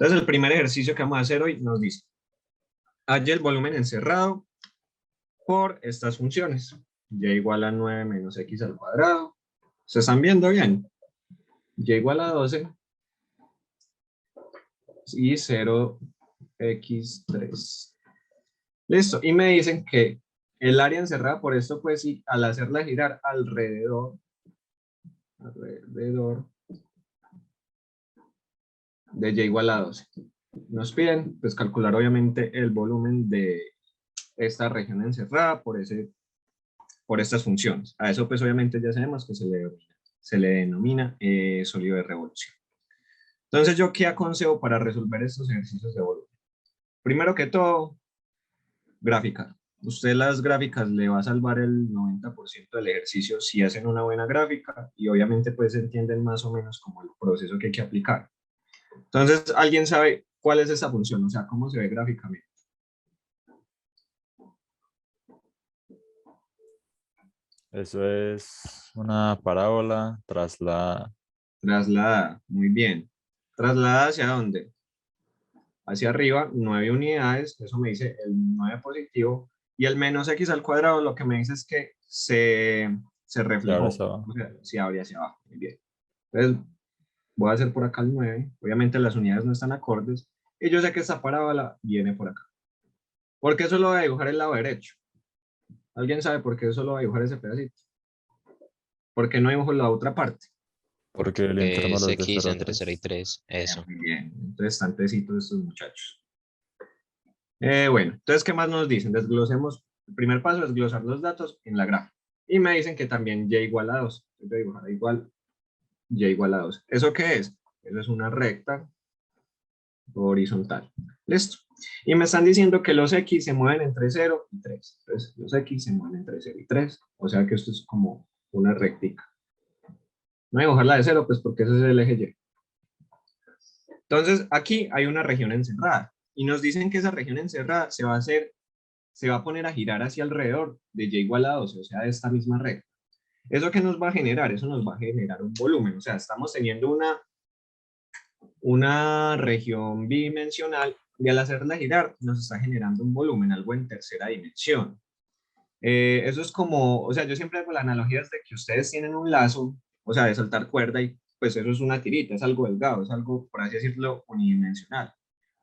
Entonces, el primer ejercicio que vamos a hacer hoy nos dice, halla el volumen encerrado por estas funciones. Y igual a 9 menos x al cuadrado. ¿Se están viendo bien? Y igual a 12 y 0x3. Listo. Y me dicen que el área encerrada por esto, pues sí, al hacerla girar alrededor de y igual a 12. Nos piden pues calcular obviamente el volumen de esta región encerrada por estas funciones. A eso pues obviamente ya sabemos que se le denomina sólido de revolución. Entonces, ¿yo qué aconsejo para resolver estos ejercicios de volumen? Primero que todo, gráfica. Usted las gráficas le va a salvar el 90% del ejercicio si hacen una buena gráfica y obviamente pues entienden más o menos como el proceso que hay que aplicar. Entonces, ¿alguien sabe cuál es esa función? O sea, ¿cómo se ve gráficamente? Eso es una parábola traslada. Trasladada, muy bien. ¿Trasladada hacia dónde? Hacia arriba, 9 unidades, eso me dice el 9 positivo, y el menos x al cuadrado lo que me dice es que se Y ahora reflejó, se va. o sea, se abre hacia abajo, muy bien. Entonces, voy a hacer por acá el 9, obviamente las unidades no están acordes, y yo sé que esta parábola viene por acá. ¿Por qué solo voy a dibujar el lado derecho? ¿Alguien sabe por qué solo voy a dibujar ese pedacito? ¿Por qué no dibujo la otra parte? Porque el Que intervalo es es de X 0 a entre 0 y 3. 3, eso. Muy bien, entonces están tecitos estos muchachos. Bueno, entonces, ¿qué más nos dicen? Desglosemos, el primer paso es desglosar los datos en la gráfica. Y me dicen que también y igual a 2. Voy a dibujar igual, y igual a 2. ¿Eso qué es? Eso es una recta horizontal. Listo. Y me están diciendo que los x se mueven entre 0 y 3. Entonces, los x se mueven entre 0 y 3. O sea que esto es como una rectica. No voy a dibujarla de 0, pues porque ese es el eje y. Entonces, aquí hay una región encerrada. Y nos dicen que esa región encerrada se va a poner a girar hacia alrededor de y igual a 12, o sea, de esta misma recta. ¿Eso qué nos va a generar? Eso nos va a generar un volumen, o sea, estamos teniendo una región bidimensional y al hacerla girar nos está generando un volumen, algo en tercera dimensión. Eso es como, o sea, yo siempre hago la analogía de que ustedes tienen un lazo, o sea, de saltar cuerda y pues eso es una tirita, es algo delgado, es algo, por así decirlo, unidimensional.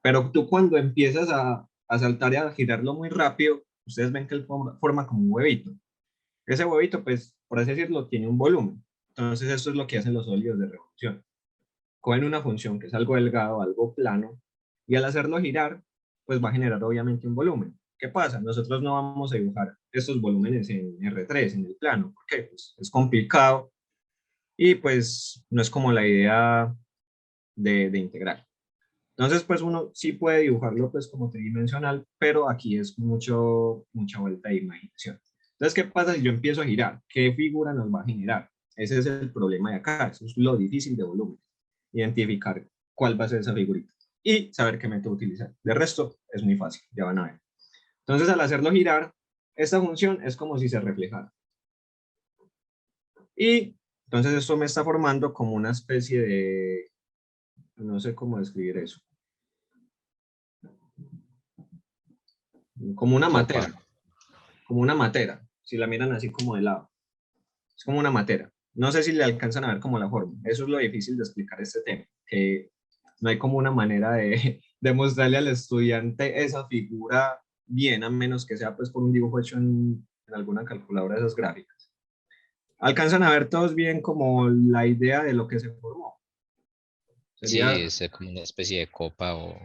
Pero tú cuando empiezas a saltar y a girarlo muy rápido, ustedes ven que él forma como un huevito. Ese huevito, pues, por así decirlo, tiene un volumen. Entonces, esto es lo que hacen los sólidos de revolución. Cogen una función que es algo delgado, algo plano, y al hacerlo girar, pues va a generar obviamente un volumen. ¿Qué pasa? Nosotros no vamos a dibujar estos volúmenes en R3, en el plano, porque pues, es complicado y pues no es como la idea de integral. Entonces, pues uno sí puede dibujarlo pues como tridimensional, pero aquí es mucha vuelta de imaginación. Entonces, ¿qué pasa si yo empiezo a girar? ¿Qué figura nos va a generar? Ese es el problema de acá, eso es lo difícil de volumen, identificar cuál va a ser esa figurita y saber qué método utilizar. De resto, es muy fácil, ya van a ver. Entonces, al hacerlo girar, esta función es como si se reflejara. Y entonces esto me está formando como una especie de, no sé cómo describir eso, como una Copa. matera. Como una matera, si la miran así como de lado. Es como una matera. No sé si le alcanzan a ver como la forma. Eso es lo difícil de explicar este tema, que no hay como una manera de mostrarle al estudiante esa figura bien, a menos que sea pues por un dibujo hecho en alguna calculadora de esas gráficas. ¿Alcanzan a ver todos bien como la idea de lo que se formó? Sí, Sería es como una especie de copa o...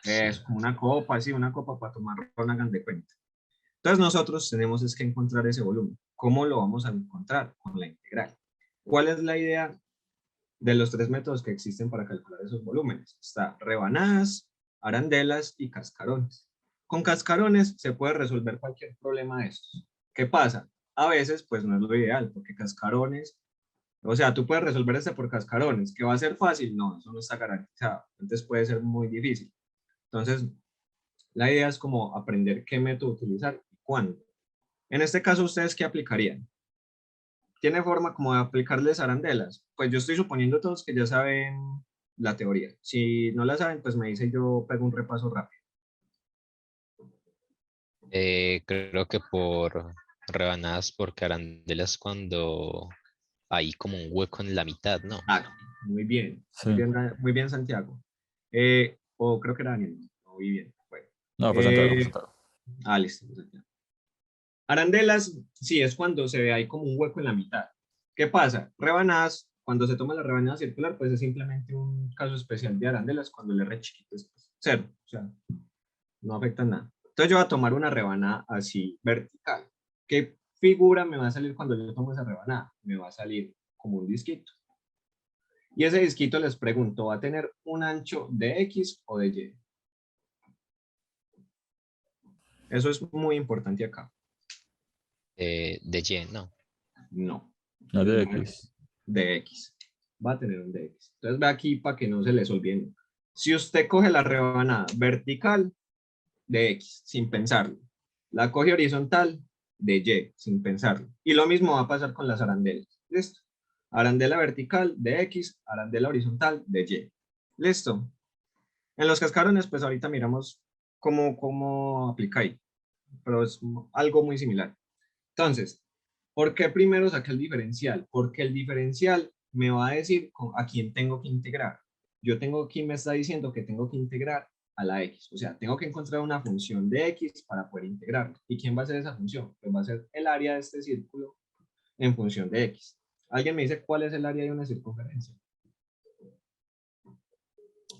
es Sí. como una copa, sí, una copa para tomar ron, hagan de cuenta. Entonces nosotros tenemos es que encontrar ese volumen. ¿Cómo lo vamos a encontrar? Con la integral. ¿Cuál es la idea de los tres métodos que existen para calcular esos volúmenes? Está rebanadas, arandelas y cascarones. Con cascarones se puede resolver cualquier problema de esos. ¿Qué pasa? A veces pues no es lo ideal, porque cascarones, o sea, tú puedes resolver este por cascarones, que va a ser fácil, no, eso no está garantizado, entonces puede ser muy difícil. Entonces, la idea es como aprender qué método utilizar y cuándo. En este caso, ¿ustedes qué aplicarían? ¿Tiene forma como de aplicarles arandelas? Pues yo estoy suponiendo todos que ya saben la teoría. Si no la saben, pues me dice, yo pego un repaso rápido. Creo que por rebanadas por arandelas cuando hay como un hueco en la mitad, ¿no? Ah, muy bien, Sí. muy bien, Santiago. O creo que era Daniel, no, muy bien. Bueno. No, fue Santiago, fue Santiago. Listo. Santiago. Arandelas, sí, es cuando se ve ahí como un hueco en la mitad. ¿Qué pasa? Rebanadas, cuando se toma la rebanada circular, pues es simplemente un caso especial de arandelas, cuando el R chiquito es pues, cero, o sea, no afecta nada. Entonces yo voy a tomar una rebanada así vertical. ¿Qué figura me va a salir cuando yo tomo esa rebanada? Me va a salir como un disquito. Y ese disquito, les pregunto, ¿va a tener un ancho de X o de Y? Eso es muy importante acá. De Y, ¿no? No. No Entonces, de va a tener X. de X. Va a tener un de X. Entonces ve aquí para que no se les olvide. Si usted coge la rebanada vertical, de X, sin pensarlo. La coge horizontal, de Y, sin pensarlo. Y lo mismo va a pasar con las arandelas. ¿Listo? Arandela vertical, de X, arandela horizontal, de Y. ¿Listo? En los cascarones, pues ahorita miramos cómo aplica ahí. Pero es algo muy similar. Entonces, ¿por qué primero saqué el diferencial? Porque el diferencial me va a decir a quién tengo que integrar. Yo tengo aquí, me está diciendo que tengo que integrar a la X. O sea, tengo que encontrar una función de X para poder integrarlo. ¿Y quién va a ser esa función? Pues va a ser el área de este círculo en función de X. ¿Alguien me dice cuál es el área de una circunferencia?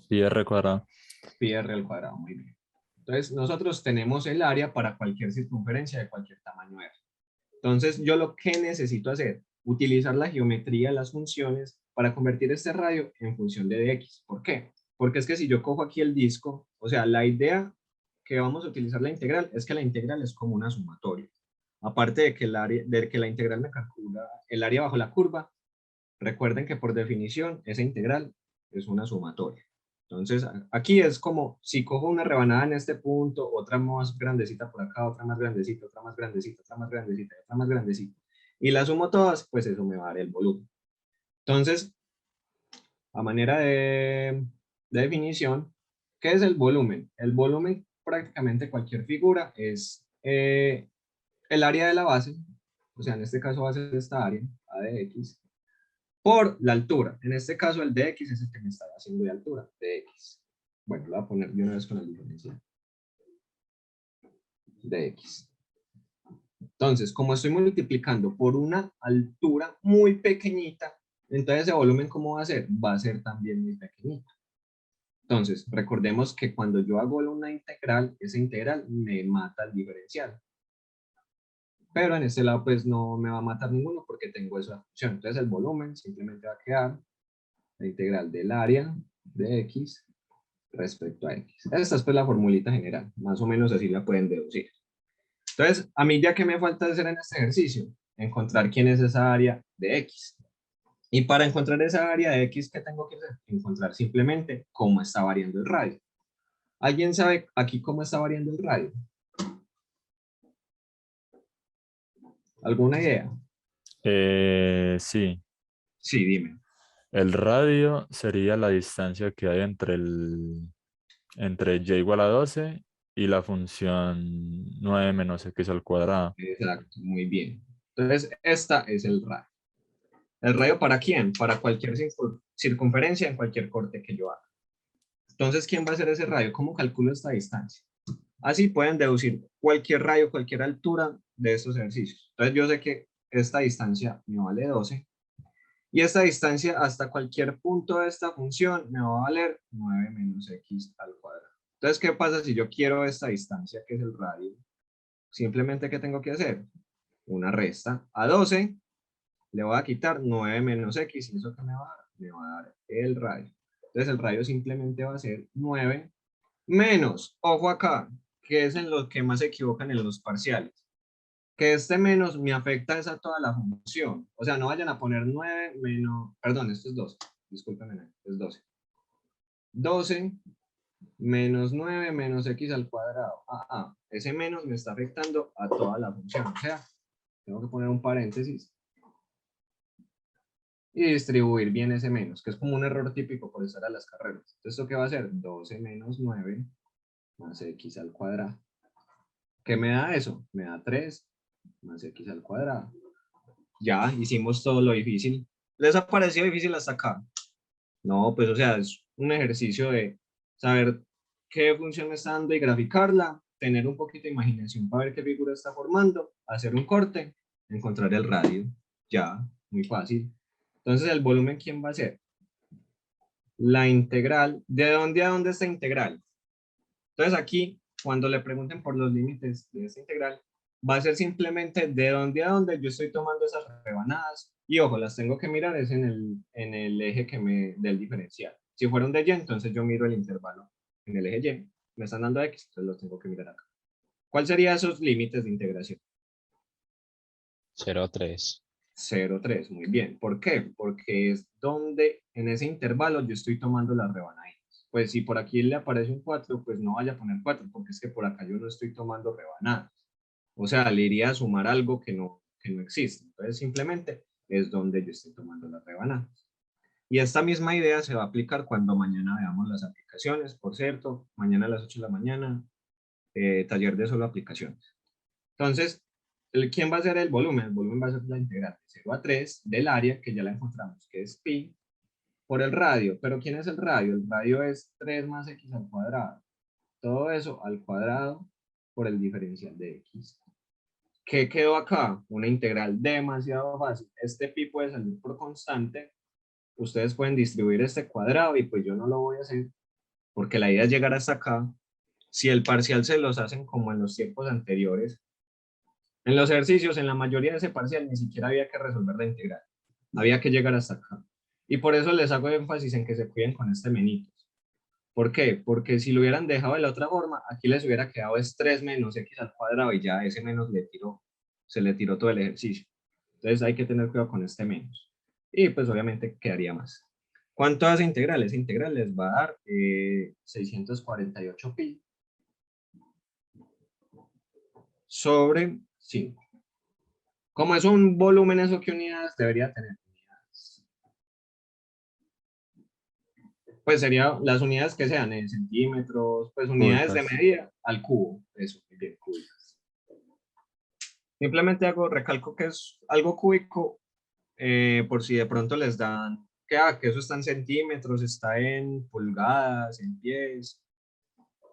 Pi r cuadrado. Pi r al cuadrado, muy bien. Entonces, nosotros tenemos el área para cualquier circunferencia de cualquier tamaño R. Entonces, yo lo que necesito hacer, utilizar la geometría de las funciones para convertir este radio en función de dx. ¿Por qué? Porque es que si yo cojo aquí el disco, o sea, la idea que vamos a utilizar la integral es que la integral es como una sumatoria. Aparte de que, la integral me calcula el área bajo la curva, recuerden que por definición esa integral es una sumatoria. Entonces, aquí es como si cojo una rebanada en este punto, otra más grandecita por acá, otra más grandecita, otra más grandecita, otra más grandecita, otra más grandecita, y las sumo todas, pues eso me va a dar el volumen. Entonces, a manera de definición, ¿qué es el volumen? El volumen, prácticamente cualquier figura, es el área de la base, o sea, en este caso va a ser esta área, A de X, por la altura. En este caso, el dx es el que me está haciendo de altura, dx. Bueno, lo voy a poner de una vez con el diferencial. Dx. Entonces, como estoy multiplicando por una altura muy pequeñita, entonces ese volumen, ¿cómo va a ser? Va a ser también muy pequeñito. Entonces, recordemos que cuando yo hago una integral, esa integral me mata el diferencial. Pero en este lado, pues no me va a matar ninguno porque tengo esa función. Entonces, el volumen simplemente va a quedar la integral del área de x respecto a x. Esta es pues la formulita general, más o menos así la pueden deducir. Entonces, a mí ya que me falta hacer en este ejercicio, encontrar quién es esa área de x. Y para encontrar esa área de x, ¿qué tengo que hacer? Encontrar simplemente cómo está variando el radio. ¿Alguien sabe aquí cómo está variando el radio? ¿Alguna idea? Sí. Sí, dime. El radio sería la distancia que hay entre y igual a 12 y la función 9 menos x al cuadrado. Exacto, muy bien. Entonces, esta es el radio. ¿El radio para quién? Para cualquier circunferencia en cualquier corte que yo haga. Entonces, ¿quién va a hacer ese radio? ¿Cómo calculo esta distancia? Así pueden deducir cualquier radio, cualquier altura de estos ejercicios. Entonces, yo sé que esta distancia me vale 12 y esta distancia hasta cualquier punto de esta función me va a valer 9 menos x al cuadrado. Entonces, ¿qué pasa si yo quiero esta distancia, que es el radio? Simplemente, ¿qué tengo que hacer? Una resta. A 12 le voy a quitar 9 menos x, y eso que me va a dar, el radio. Entonces el radio simplemente va a ser 9 menos, ojo acá, que es en lo que más se equivocan en los parciales, que este menos me afecta esa toda la función. O sea, no vayan a poner 9 menos, perdón, esto es 12, discúlpenme, es 12. 12 menos 9 menos x al cuadrado. Ese menos me está afectando a toda la función. O sea, tengo que poner un paréntesis y distribuir bien ese menos, que es como un error típico por estar a las carreras. Entonces, ¿esto qué va a ser? 12 menos 9 más x al cuadrado. ¿Qué me da eso? Me da 3 más x al cuadrado. Ya, hicimos todo lo difícil. ¿Les ha parecido difícil hasta acá? No, pues o sea, es un ejercicio de saber qué función me está dando y graficarla, tener un poquito de imaginación para ver qué figura está formando, hacer un corte, encontrar el radio. Ya, muy fácil. Entonces, ¿el volumen quién va a ser? La integral. ¿De dónde a dónde está integral? Entonces aquí, cuando le pregunten por los límites de esta integral, va a ser simplemente de dónde a dónde yo estoy tomando esas rebanadas. Y ojo, las tengo que mirar es en el eje del diferencial. Si fueron de y, entonces yo miro el intervalo en el eje y. Me están dando x, entonces los tengo que mirar acá. ¿Cuáles serían esos límites de integración? 0,3. 0,3, muy bien. ¿Por qué? Porque es donde en ese intervalo yo estoy tomando las rebanaditas. Pues si por aquí le aparece un 4, pues no vaya a poner 4, porque es que por acá yo no estoy tomando rebanadas. O sea, le iría a sumar algo que no existe. Entonces simplemente es donde yo estoy tomando las rebanadas. Y esta misma idea se va a aplicar cuando mañana veamos las aplicaciones. Por cierto, mañana a las 8 de la mañana, taller de solo aplicaciones. Entonces, ¿quién va a ser el volumen? El volumen va a ser la integral de 0 a 3 del área, que ya la encontramos, que es pi, por el radio. ¿Pero quién es el radio? El radio es 3 más x al cuadrado. Todo eso al cuadrado por el diferencial de x. ¿Qué quedó acá? Una integral demasiado fácil. Este pi puede salir por constante. Ustedes pueden distribuir este cuadrado y pues yo no lo voy a hacer porque la idea es llegar hasta acá. Si el parcial se los hacen como en los tiempos anteriores, en los ejercicios, en la mayoría de ese parcial, ni siquiera había que resolver la integral. Había que llegar hasta acá. Y por eso les hago énfasis en que se cuiden con este menitos. ¿Por qué? Porque si lo hubieran dejado de la otra forma, aquí les hubiera quedado es 3 menos x al cuadrado y ya ese menos se le tiró todo el ejercicio. Entonces hay que tener cuidado con este menos. Y pues obviamente quedaría más. ¿Cuánto hace integral? Esa integral les va a dar 648 pi sobre 5. Como es un volumen, ¿eso qué unidades debería tener? Pues serían las unidades que sean en centímetros, pues unidades de Cúbicas. medida al cubo. Eso, muy bien, cúbicas. Simplemente recalco que es algo cúbico, por si de pronto les dan que eso está en centímetros, está en pulgadas, en pies,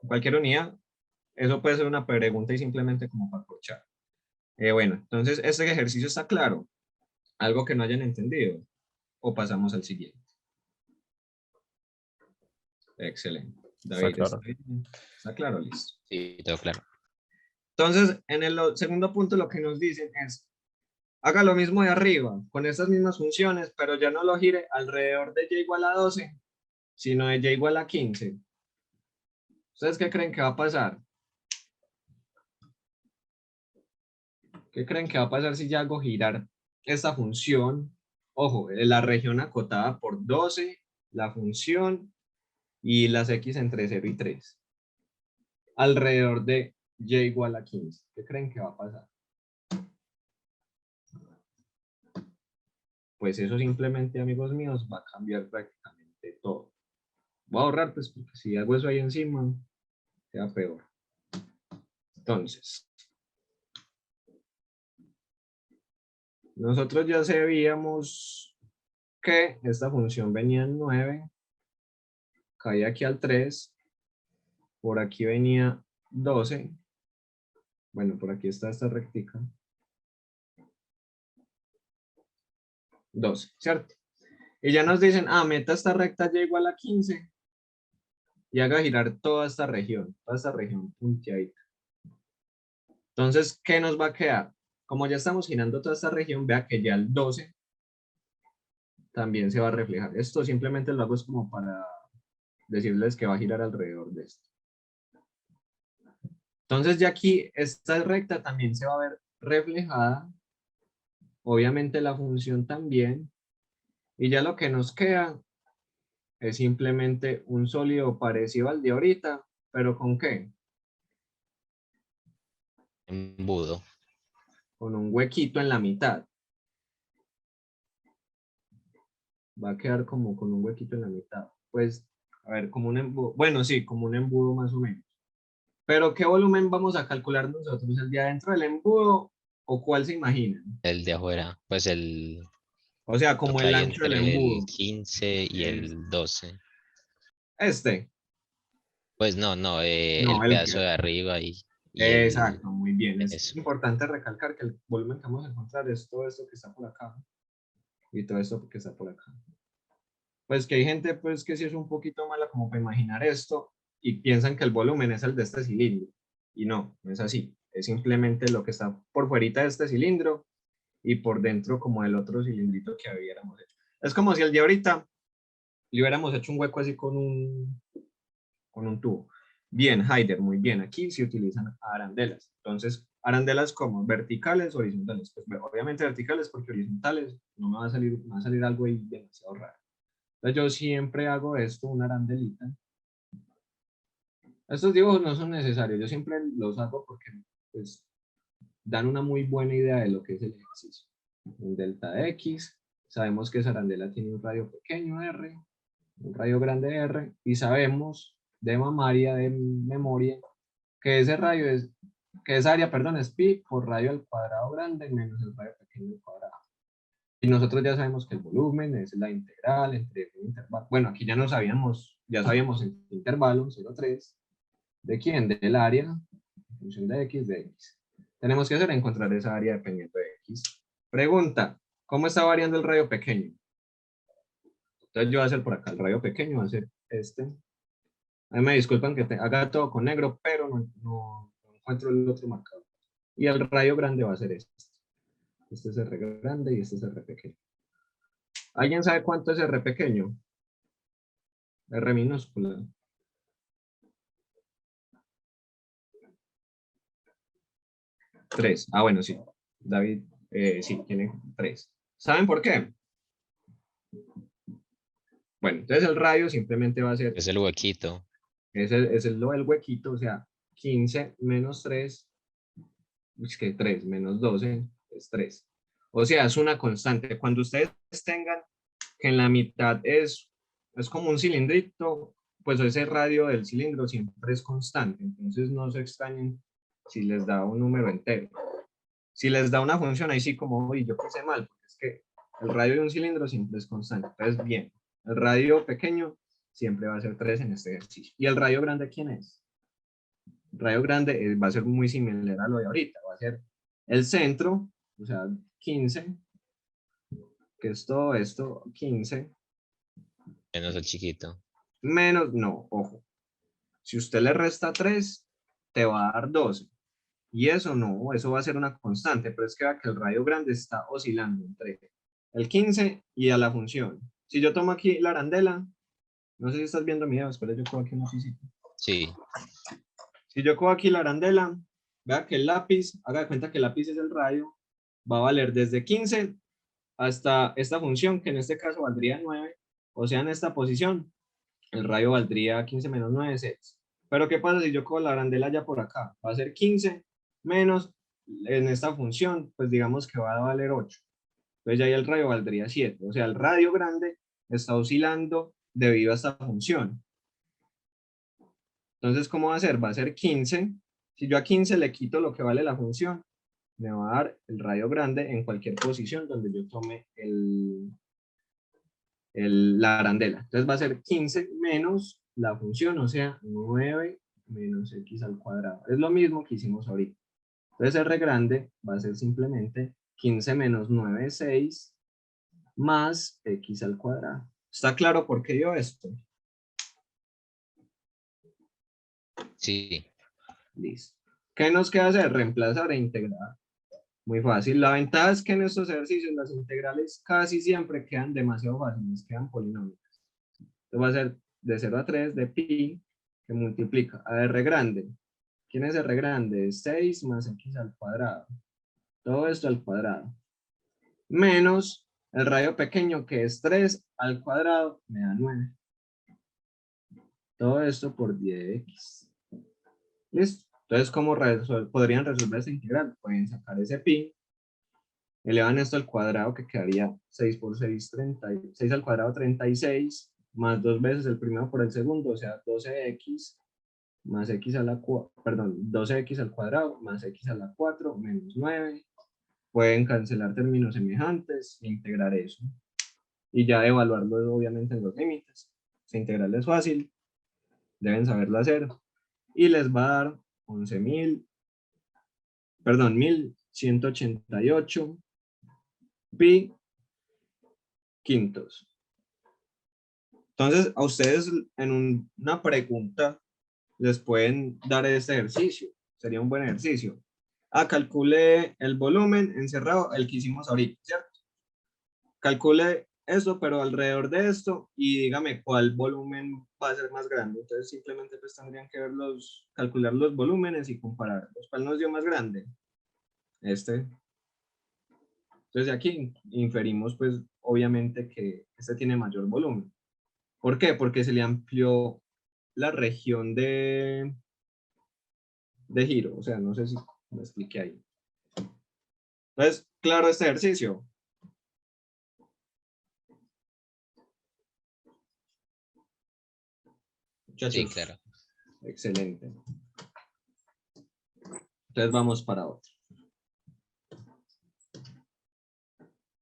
cualquier unidad. Eso puede ser una pregunta y simplemente como para corchar. Bueno, entonces este ejercicio está claro. Algo que no hayan entendido. O pasamos al siguiente. Excelente. Está David, claro. ¿está claro? Listo. Sí, todo claro. Entonces, en el segundo punto lo que nos dicen es, haga lo mismo de arriba, con estas mismas funciones, pero ya no lo gire alrededor de y igual a 12, sino de y igual a 15. ¿Ustedes qué creen que va a pasar? ¿Qué creen que va a pasar si ya hago girar esta función? Ojo, la región acotada por 12, la función y las x entre 0 y 3. Alrededor de y igual a 15. ¿Qué creen que va a pasar? Pues eso simplemente, amigos míos, va a cambiar prácticamente todo. Voy a ahorrar, pues, porque si hago eso ahí encima, queda peor. Entonces, nosotros ya sabíamos que esta función venía en 9, caía aquí al 3, por aquí venía 12, bueno, por aquí está esta rectica, 12, ¿cierto? Y ya nos dicen, meta esta recta y igual a 15 y haga girar toda esta región punteadita. Entonces, ¿qué nos va a quedar? Como ya estamos girando toda esta región, vea que ya el 12 también se va a reflejar. Esto simplemente lo hago es como para decirles que va a girar alrededor de esto. Entonces ya aquí esta recta también se va a ver reflejada. Obviamente la función también. Y ya lo que nos queda es simplemente un sólido parecido al de ahorita, pero ¿con qué? Embudo. Con un huequito en la mitad. Va a quedar como con un huequito en la mitad. Pues, a ver, como un embudo. Bueno, sí, como un embudo más o menos. Pero, ¿qué volumen vamos a calcular nosotros? ¿El de adentro del embudo o cuál se imaginan? El de afuera, pues O sea, lo como que el hay ancho del entre el embudo. 15 y Es- el 12. Este. Pues no, No, el el pedazo que. de arriba y el Exacto, muy bien. Es eso. importante recalcar que el volumen que vamos a encontrar es todo esto que está por acá y todo esto que está por acá. Pues que hay gente pues que sí es un poquito mala como para imaginar esto y piensan que el volumen es el de este cilindro. Y no, no es así. Es simplemente lo que está por fuera de este cilindro y por dentro como el otro cilindrito que hubiéramos hecho. Es como si el de ahorita le hubiéramos hecho un hueco así con un tubo. Bien, Haider, muy bien. Aquí se utilizan arandelas. Entonces, arandelas como verticales, horizontales. Pues obviamente verticales porque horizontales no me va a salir algo ahí demasiado raro. Entonces yo siempre hago esto, una arandelita. Estos dibujos no son necesarios, yo siempre los hago porque pues, dan una muy buena idea de lo que es el ejercicio. Un delta X, sabemos que esa arandela tiene un radio pequeño R, un radio grande R, y sabemos de mamaria, de memoria, que ese radio es, que esa área, perdón, es pi por radio al cuadrado grande menos el radio pequeño al cuadrado. Y nosotros ya sabemos que el volumen es la integral entre un intervalo. Bueno, aquí ya no sabíamos, ya sabíamos el intervalo 0,3. ¿De quién? Del área, en función de x, de x. Tenemos que hacer encontrar esa área dependiendo de x. Pregunta, ¿cómo está variando el radio pequeño? Entonces yo voy a hacer por acá, el radio pequeño va a ser este. A mí me disculpan que haga todo con negro, pero no encuentro el otro marcador. Y el radio grande va a ser este. Este es R grande y este es R pequeño. ¿Alguien sabe cuánto es R pequeño? R minúscula. 3. Ah, bueno, sí. David, sí, tiene 3. ¿Saben por qué? Bueno, entonces el radio simplemente va a ser, Es el huequito. lo del huequito, o sea, 15 menos 3, es que 3 menos 12 es 3. O sea, es una constante. Cuando ustedes tengan que en la mitad es como un cilindrito, pues ese radio del cilindro siempre es constante. Entonces no se extrañen si les da un número entero. Si les da una función, ahí sí como, uy, yo puse mal, porque es que el radio de un cilindro siempre es constante. Entonces, bien, el radio pequeño siempre va a ser 3 en este ejercicio. ¿Y el radio grande quién es? El radio grande va a ser muy similar a lo de ahorita, va a ser el centro, o sea, 15, que es todo esto, 15, Menos el chiquito. menos, no, ojo, si usted le resta 3, te va a dar 12. Y eso no, eso va a ser una constante, pero es que vea que el radio grande está oscilando entre el 15 y a la función. Si yo tomo aquí la arandela, no sé si estás viendo mi dedo, espera, yo cojo aquí una física. Sí, Si yo cojo aquí la arandela, vea que el lápiz, haga de cuenta que el lápiz es el radio, va a valer desde 15 hasta esta función, que en este caso valdría 9, o sea, en esta posición, el radio valdría 15 menos 9, 6. Pero ¿qué pasa si yo cojo la arandela ya por acá? Va a ser 15 menos, en esta función, pues digamos que va a valer 8. Entonces ya ahí el radio valdría 7. O sea, el radio grande está oscilando debido a esta función. Entonces, ¿cómo va a ser? Va a ser 15. Si yo a 15 le quito lo que vale la función, me va a dar el radio grande en cualquier posición donde yo tome la arandela. Entonces va a ser 15 menos la función, o sea, 9 menos x al cuadrado. Es lo mismo que hicimos ahorita. Entonces R grande va a ser simplemente 15 menos 9, 6, más x al cuadrado. ¿Está claro por qué dio esto? sí. Listo. ¿Qué nos queda hacer? Reemplazar e integrar. Muy fácil. La ventaja es que en estos ejercicios las integrales casi siempre quedan demasiado fáciles, quedan polinómicas. Esto va a ser de 0 a 3 de pi que multiplica a R grande. ¿Quién es R grande? 6 más x al cuadrado. Todo esto al cuadrado. Menos el radio pequeño que es 3 al cuadrado me da 9. Todo esto por 10 de x. ¿Listo? Entonces, ¿cómo podrían resolver esta integral? Pueden sacar ese pi. elevan esto al cuadrado, que quedaría 6 por 6, 36 al cuadrado, 36, más 2 veces el primero por el segundo, o sea, 12x más x a la 4, perdón, 12x al cuadrado más x a la 4 menos 9. Pueden cancelar términos semejantes e integrar eso. Y ya evaluarlo obviamente en los límites. Esta integral es fácil, deben saberlo hacer. Y les va a dar 1188 pi quintos. Entonces, a ustedes en una pregunta les pueden dar este ejercicio. Sería un buen ejercicio. Calcule el volumen encerrado, el que hicimos ahorita, ¿cierto? Calcule esto, pero alrededor de esto, y dígame cuál volumen va a ser más grande. Entonces, simplemente pues tendrían que calcular los volúmenes y compararlos. ¿Cuál nos dio más grande? Este. Entonces, aquí inferimos, pues, obviamente que este tiene mayor volumen. ¿Por qué? Porque se le amplió la región de giro. O sea, no sé si me expliqué ahí. Entonces, claro este ejercicio. Muchachos, Sí, claro. excelente. Entonces vamos para otro.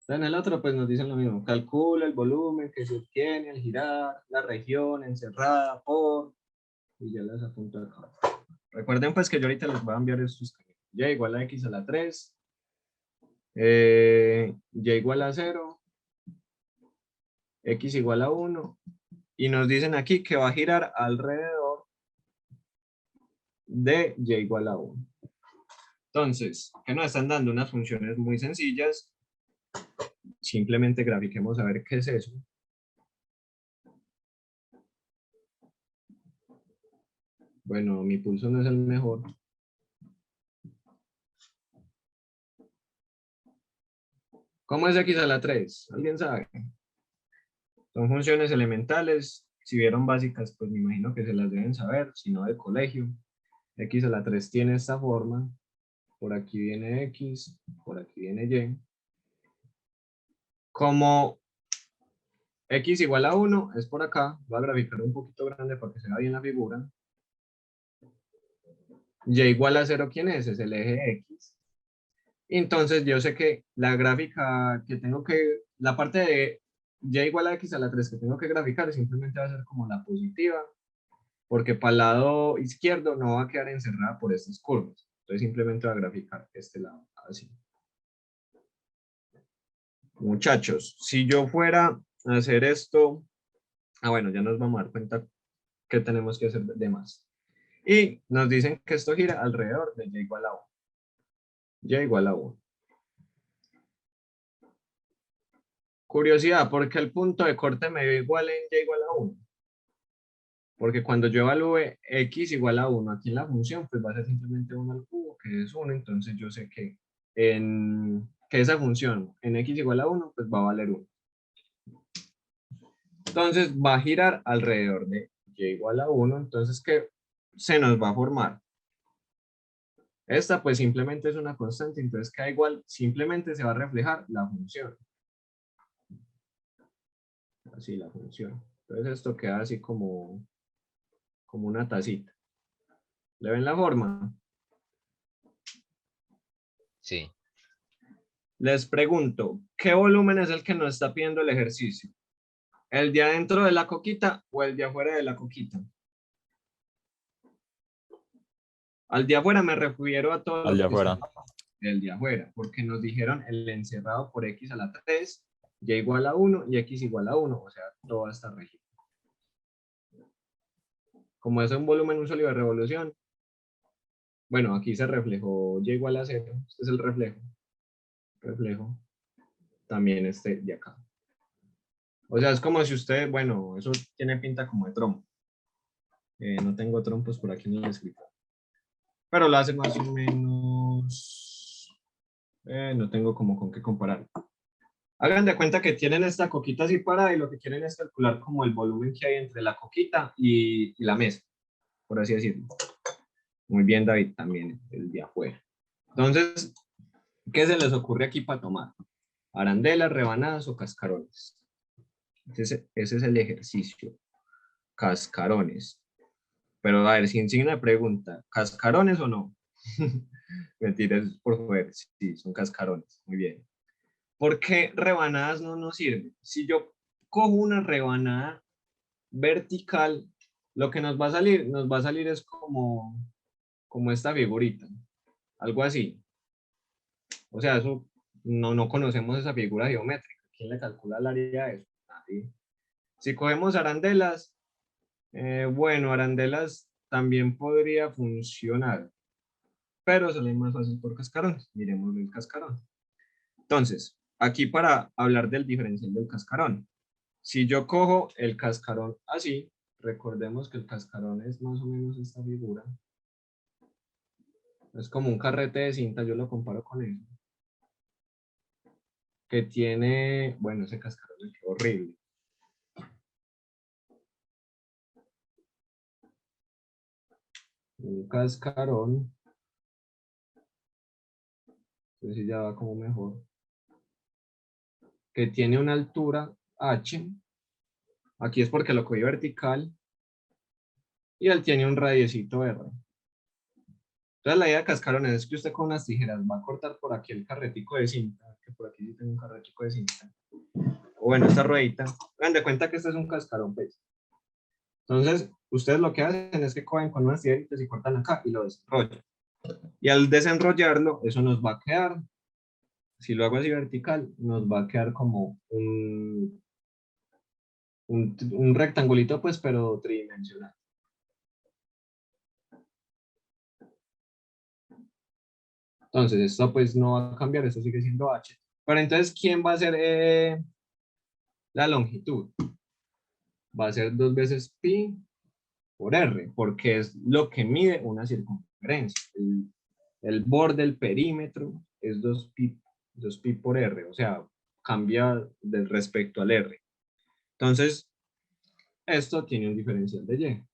En el otro pues nos dicen lo mismo. Calcula el volumen que se obtiene al girar la región encerrada por... Y ya las apunto acá. Recuerden pues que yo ahorita les voy a enviar estos caminos. Y igual a x a la 3. Y igual a 0. X igual a 1. Y nos dicen aquí que va a girar alrededor de y igual a 1. Entonces, que nos están dando unas funciones muy sencillas. Simplemente grafiquemos a ver qué es eso. Bueno, mi pulso no es el mejor. ¿Cómo es x a la 3? ¿Alguien sabe? Son funciones elementales. Si vieron básicas, pues me imagino que se las deben saber, si no de colegio. X a la 3 tiene esta forma. Por aquí viene X, por aquí viene Y. Como X igual a 1 es por acá. Voy a graficar un poquito grande para que se vea bien la figura. Y igual a 0, ¿quién es? Es el eje X. Entonces yo sé que la gráfica que tengo que, la parte de y igual a x a la 3 que tengo que graficar simplemente va a ser como la positiva, porque para el lado izquierdo no va a quedar encerrada por estas curvas. Entonces simplemente voy a graficar este lado, así. Muchachos, si yo fuera a hacer esto, bueno, ya nos vamos a dar cuenta que tenemos que hacer de más. Y nos dicen que esto gira alrededor de y igual a 1. Y igual a 1. Curiosidad, ¿por qué el punto de corte me dio igual en y igual a 1? Porque cuando yo evalúe x igual a 1 aquí en la función, pues va a ser simplemente 1 al cubo, que es 1. Entonces yo sé que, que esa función en x igual a 1, pues va a valer 1. Entonces va a girar alrededor de y igual a 1. Entonces, ¿qué se nos va a formar? Esta pues simplemente es una constante, entonces queda igual, simplemente se va a reflejar la función. Así la función. Entonces esto queda así como una tacita. ¿Le ven la forma? Sí. Les pregunto, ¿qué volumen es el que nos está pidiendo el ejercicio? ¿El de adentro de la coquita o el de afuera de la coquita? Al de afuera me refiero a todo Al lo de que está afuera. el de afuera, porque nos dijeron el encerrado por x a la 3, y igual a 1 y x igual a 1, o sea, toda esta región. Como es un volumen, un sólido de revolución, bueno, aquí se reflejó y igual a 0, este es el reflejo. También este de acá. O sea, es como si usted, bueno, eso tiene pinta como de trompo. No tengo trompos por aquí en el escritorio. Pero lo hace más o menos, no tengo como con qué comparar. Hagan de cuenta que tienen esta coquita así parada y lo que quieren es calcular como el volumen que hay entre la coquita y la mesa, por así decirlo. Muy bien, David, también el de afuera. Entonces, ¿Qué se les ocurre aquí para tomar? ¿Arandelas, rebanadas o cascarones? Ese es el ejercicio. Cascarones. Pero a ver, si me pregunta, ¿cascarones o no? Mentiras, por favor, sí, son cascarones. Muy bien. ¿Por qué rebanadas no nos sirven? Si yo cojo una rebanada vertical, lo que nos va a salir es como esta figurita, algo así. O sea, eso no conocemos esa figura geométrica. ¿Quién le calcula el área de eso? Nadie. Si cogemos arandelas, bueno, arandelas también podría funcionar, pero sale más fácil por cascarones. Miremos el cascarón. Entonces, aquí para hablar del diferencial del cascarón. Si yo cojo el cascarón así, recordemos que el cascarón es más o menos esta figura. Es como un carrete de cinta, yo lo comparo con eso. Que tiene, bueno, ese cascarón es horrible. Un cascarón. Entonces ya va como mejor. Que tiene una altura h. Aquí es porque lo cogí vertical. Y él tiene un radiecito r. Entonces la idea de cascarones es que usted con unas tijeras va a cortar por aquí el carretico de cinta. Que por aquí sí tengo un carretico de cinta. O bueno, esta ruedita. Hagan de cuenta que este es un cascarón, pues. Entonces, ustedes lo que hacen es que cogen con unas tijeritas y cortan acá y lo desenrollan. Y al desenrollarlo, eso nos va a quedar, si lo hago así vertical, nos va a quedar como un rectangulito, pues, pero tridimensional. Entonces, esto pues no va a cambiar, esto sigue siendo h. Pero entonces, ¿quién va a ser la longitud? Va a ser 2 veces pi por r, porque es lo que mide una circunferencia. El borde del perímetro es 2pi por r, o sea, cambia respecto al r. Entonces, esto tiene un diferencial de y.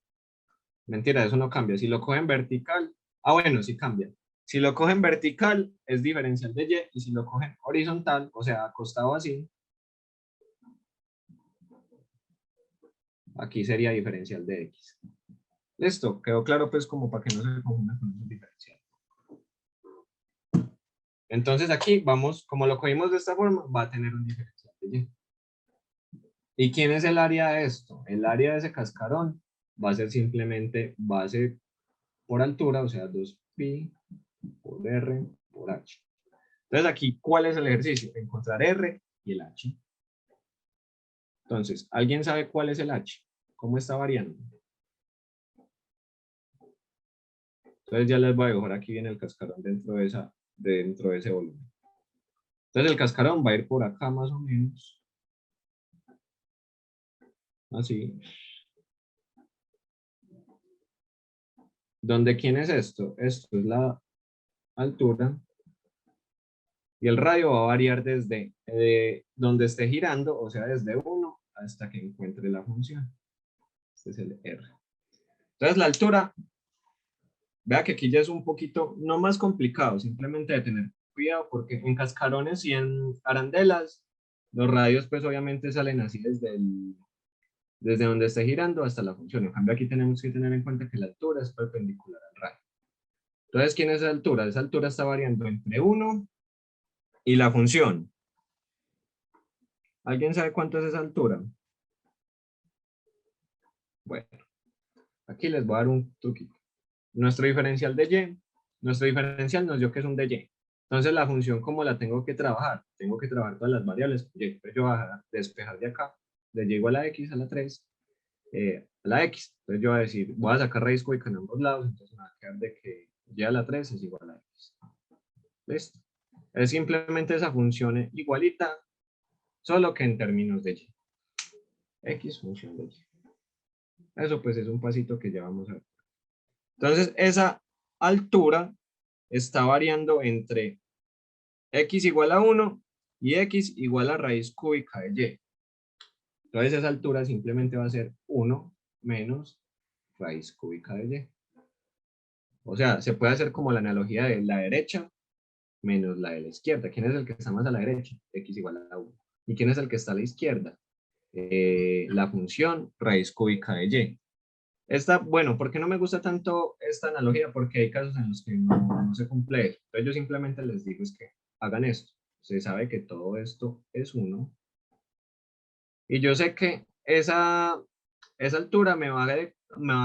Mentira, eso no cambia. Si lo cogen vertical, bueno, sí cambia. Si lo cogen vertical, es diferencial de y, y si lo cogen horizontal, o sea, acostado así, aquí sería diferencial de x. Listo, quedó claro pues como para que no se confunda con esos diferenciales. Entonces aquí vamos, como lo cogimos de esta forma, va a tener un diferencial de y. ¿Y quién es el área de esto? El área de ese cascarón va a ser simplemente base por altura, o sea, 2pi por r por h. Entonces aquí, ¿cuál es el ejercicio? Encontrar r y el h. Entonces, ¿alguien sabe cuál es el h? ¿Cómo está variando? Entonces ya les voy a dibujar aquí viene el cascarón dentro de ese volumen. Entonces el cascarón va a ir por acá más o menos. Así. ¿Dónde quién es esto? Esto es la altura. Y el radio va a variar desde donde esté girando, o sea, desde 1 hasta que encuentre la función. Este es el R. Entonces la altura, vea que aquí ya es un poquito, no más complicado, simplemente de tener cuidado, porque en cascarones y en arandelas, los radios pues obviamente salen así desde donde esté girando hasta la función. En cambio aquí tenemos que tener en cuenta que la altura es perpendicular al radio. Entonces, ¿quién es esa altura? Esa altura está variando entre 1 y la función. ¿Alguien sabe cuánto es esa altura? Bueno, aquí les voy a dar un truquito. Nuestro diferencial nos dio que es un de y. Entonces la función, ¿cómo la tengo que trabajar? Tengo que trabajar todas las variables. Entonces yo voy a despejar de acá, de y igual a x a la 3, a la x. Entonces yo voy a decir, voy a sacar raíz cúbica en ambos lados, entonces me va a quedar de que y a la 3 es igual a x. ¿Listo? Es simplemente esa función igualita, solo que en términos de y. X función de y. Eso pues es un pasito que ya vamos a ver. Entonces esa altura está variando entre x igual a 1 y x igual a raíz cúbica de y. Entonces esa altura simplemente va a ser 1 menos raíz cúbica de y. O sea, se puede hacer como la analogía de la derecha menos la de la izquierda. ¿Quién es el que está más a la derecha? X igual a 1. ¿Y quién es el que está a la izquierda? La función raíz cúbica de y. Bueno, ¿por qué no me gusta tanto esta analogía? Porque hay casos en los que no se cumple eso. Entonces yo simplemente les digo es que hagan esto. Se sabe que todo esto es 1. Y yo sé que esa altura me va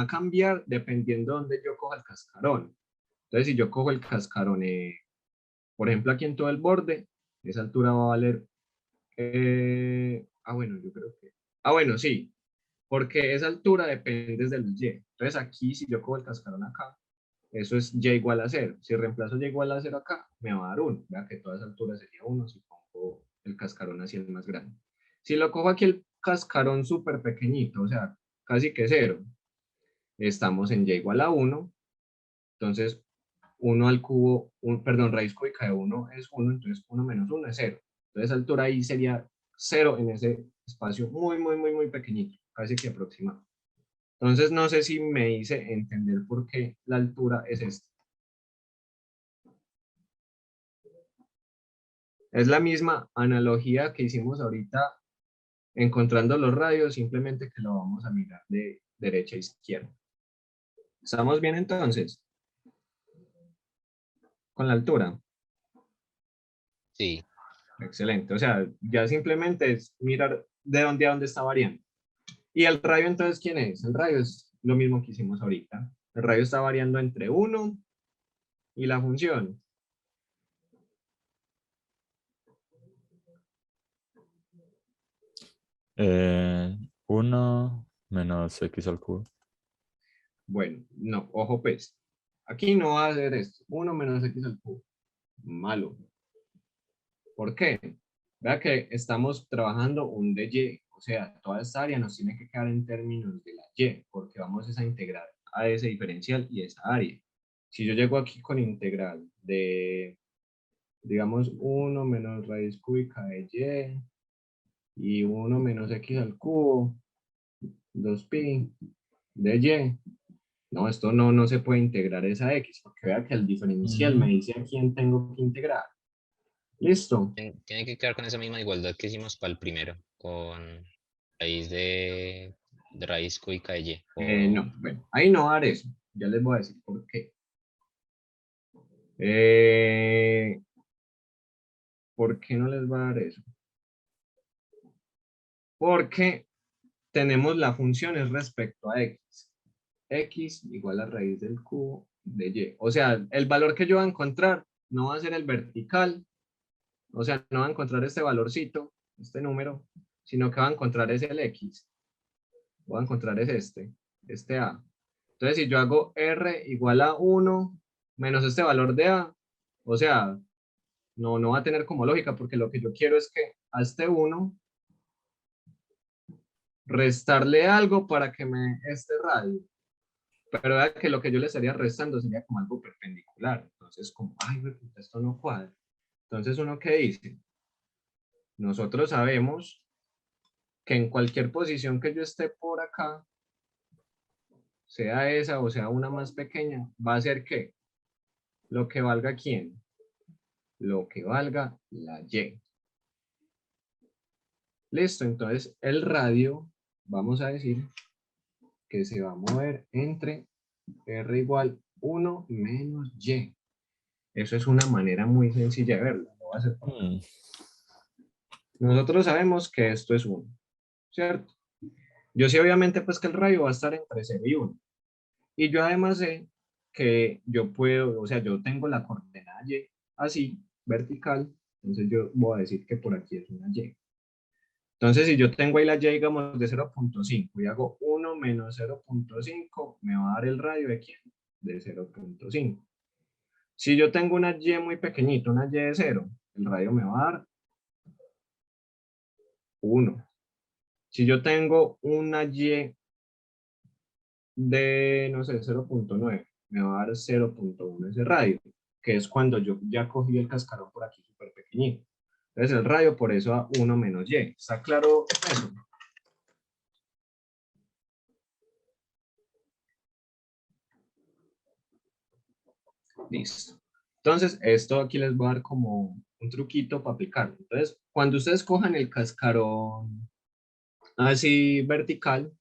a cambiar dependiendo de dónde yo coja el cascarón. Entonces, si yo cojo el cascarón, por ejemplo, aquí en todo el borde, esa altura va a valer... bueno, yo creo que... bueno, sí, porque esa altura depende de los y. Entonces, aquí, si yo cojo el cascarón acá, eso es y igual a 0. Si reemplazo y igual a 0 acá, me va a dar 1. Vea que toda esa altura sería 1 si pongo el cascarón así el más grande. Si lo cojo aquí el cascarón súper pequeñito, o sea, casi que 0, estamos en y igual a 1. Entonces, 1 al cubo, perdón, raíz cúbica de 1 es 1, entonces 1 menos 1 es 0. Entonces, la altura ahí sería 0 en ese espacio muy pequeñito, casi que aproximado. Entonces, no sé si me hice entender por qué la altura es esta. Es la misma analogía que hicimos ahorita encontrando los radios, simplemente que lo vamos a mirar de derecha a izquierda. ¿Estamos bien entonces? Con la altura. Sí. Excelente. O sea, ya simplemente es mirar de dónde a dónde está variando. ¿Y el radio entonces quién es? El radio es lo mismo que hicimos ahorita. El radio está variando entre 1 y la función. Eh, 1 menos x al cubo. Bueno, no, ojo pues. Aquí no va a ser esto. 1 menos x al cubo. Malo. ¿Por qué? Vea que estamos trabajando un de y. O sea, toda esta área nos tiene que quedar en términos de la y, porque vamos a integrar a ese diferencial y esa área. Si yo llego aquí con integral de, digamos, 1 menos raíz cúbica de y 1 menos x al cubo, 2pi de y. No, esto no se puede integrar esa x, porque vea que el diferencial me dice a quién tengo que integrar. ¿Listo? Tiene que quedar con esa misma igualdad que hicimos para el primero, con raíz de raíz cúbica de y. No, bueno, ahí no va a dar eso. Ya les voy a decir por qué. ¿Por qué no les va a dar eso? Porque tenemos la función es respecto a x. X igual a raíz del cubo de y. O sea, el valor que yo voy a encontrar no va a ser el vertical. O sea, no va a encontrar este valorcito, este número, sino que va a encontrar es el x. Voy a encontrar es este a. Entonces, si yo hago r igual a 1 menos este valor de a, o sea, no va a tener como lógica, porque lo que yo quiero es que a este 1 restarle algo para que me este radio. Pero vea que lo que yo le estaría restando sería como algo perpendicular. Entonces, como, ay, esto no cuadra. Entonces, ¿uno qué dice? Nosotros sabemos que en cualquier posición que yo esté por acá, sea esa o sea una más pequeña, va a ser ¿qué? Lo que valga ¿quién? Lo que valga la y. Listo, entonces el radio, vamos a decir que se va a mover entre r igual 1 menos y. Eso es una manera muy sencilla de verlo. Lo voy a hacer por acá. Nosotros sabemos que esto es 1, ¿cierto? Yo sé obviamente pues que el radio va a estar entre 0 y 1. Y yo además sé que yo puedo, o sea, yo tengo la coordenada y así, vertical, entonces yo voy a decir que por aquí es una y. Entonces, si yo tengo ahí la y, digamos, de 0.5 y hago 1 menos 0.5, me va a dar el radio de quién? De 0.5. Si yo tengo una y muy pequeñita, una y de 0, el radio me va a dar 1. Si yo tengo una y de, no sé, 0.9, me va a dar 0.1 ese radio, que es cuando yo ya cogí el cascarón por aquí súper pequeñito. Entonces el radio por eso a 1 menos y. ¿Está claro eso? Listo. Entonces, esto aquí les voy a dar como un truquito para aplicarlo. Entonces, cuando ustedes cojan el cascarón así vertical,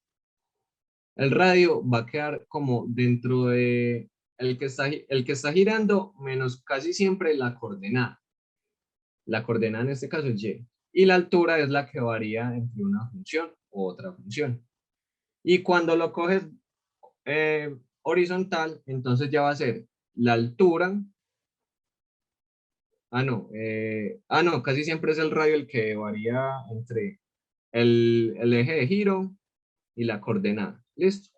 el radio va a quedar como dentro de el que está girando menos casi siempre la coordenada. La coordenada en este caso es y. Y la altura es la que varía entre una función u otra función. Y cuando lo coges horizontal, entonces ya va a ser la altura. No, casi siempre es el radio el que varía entre el eje de giro y la coordenada. ¿Listo?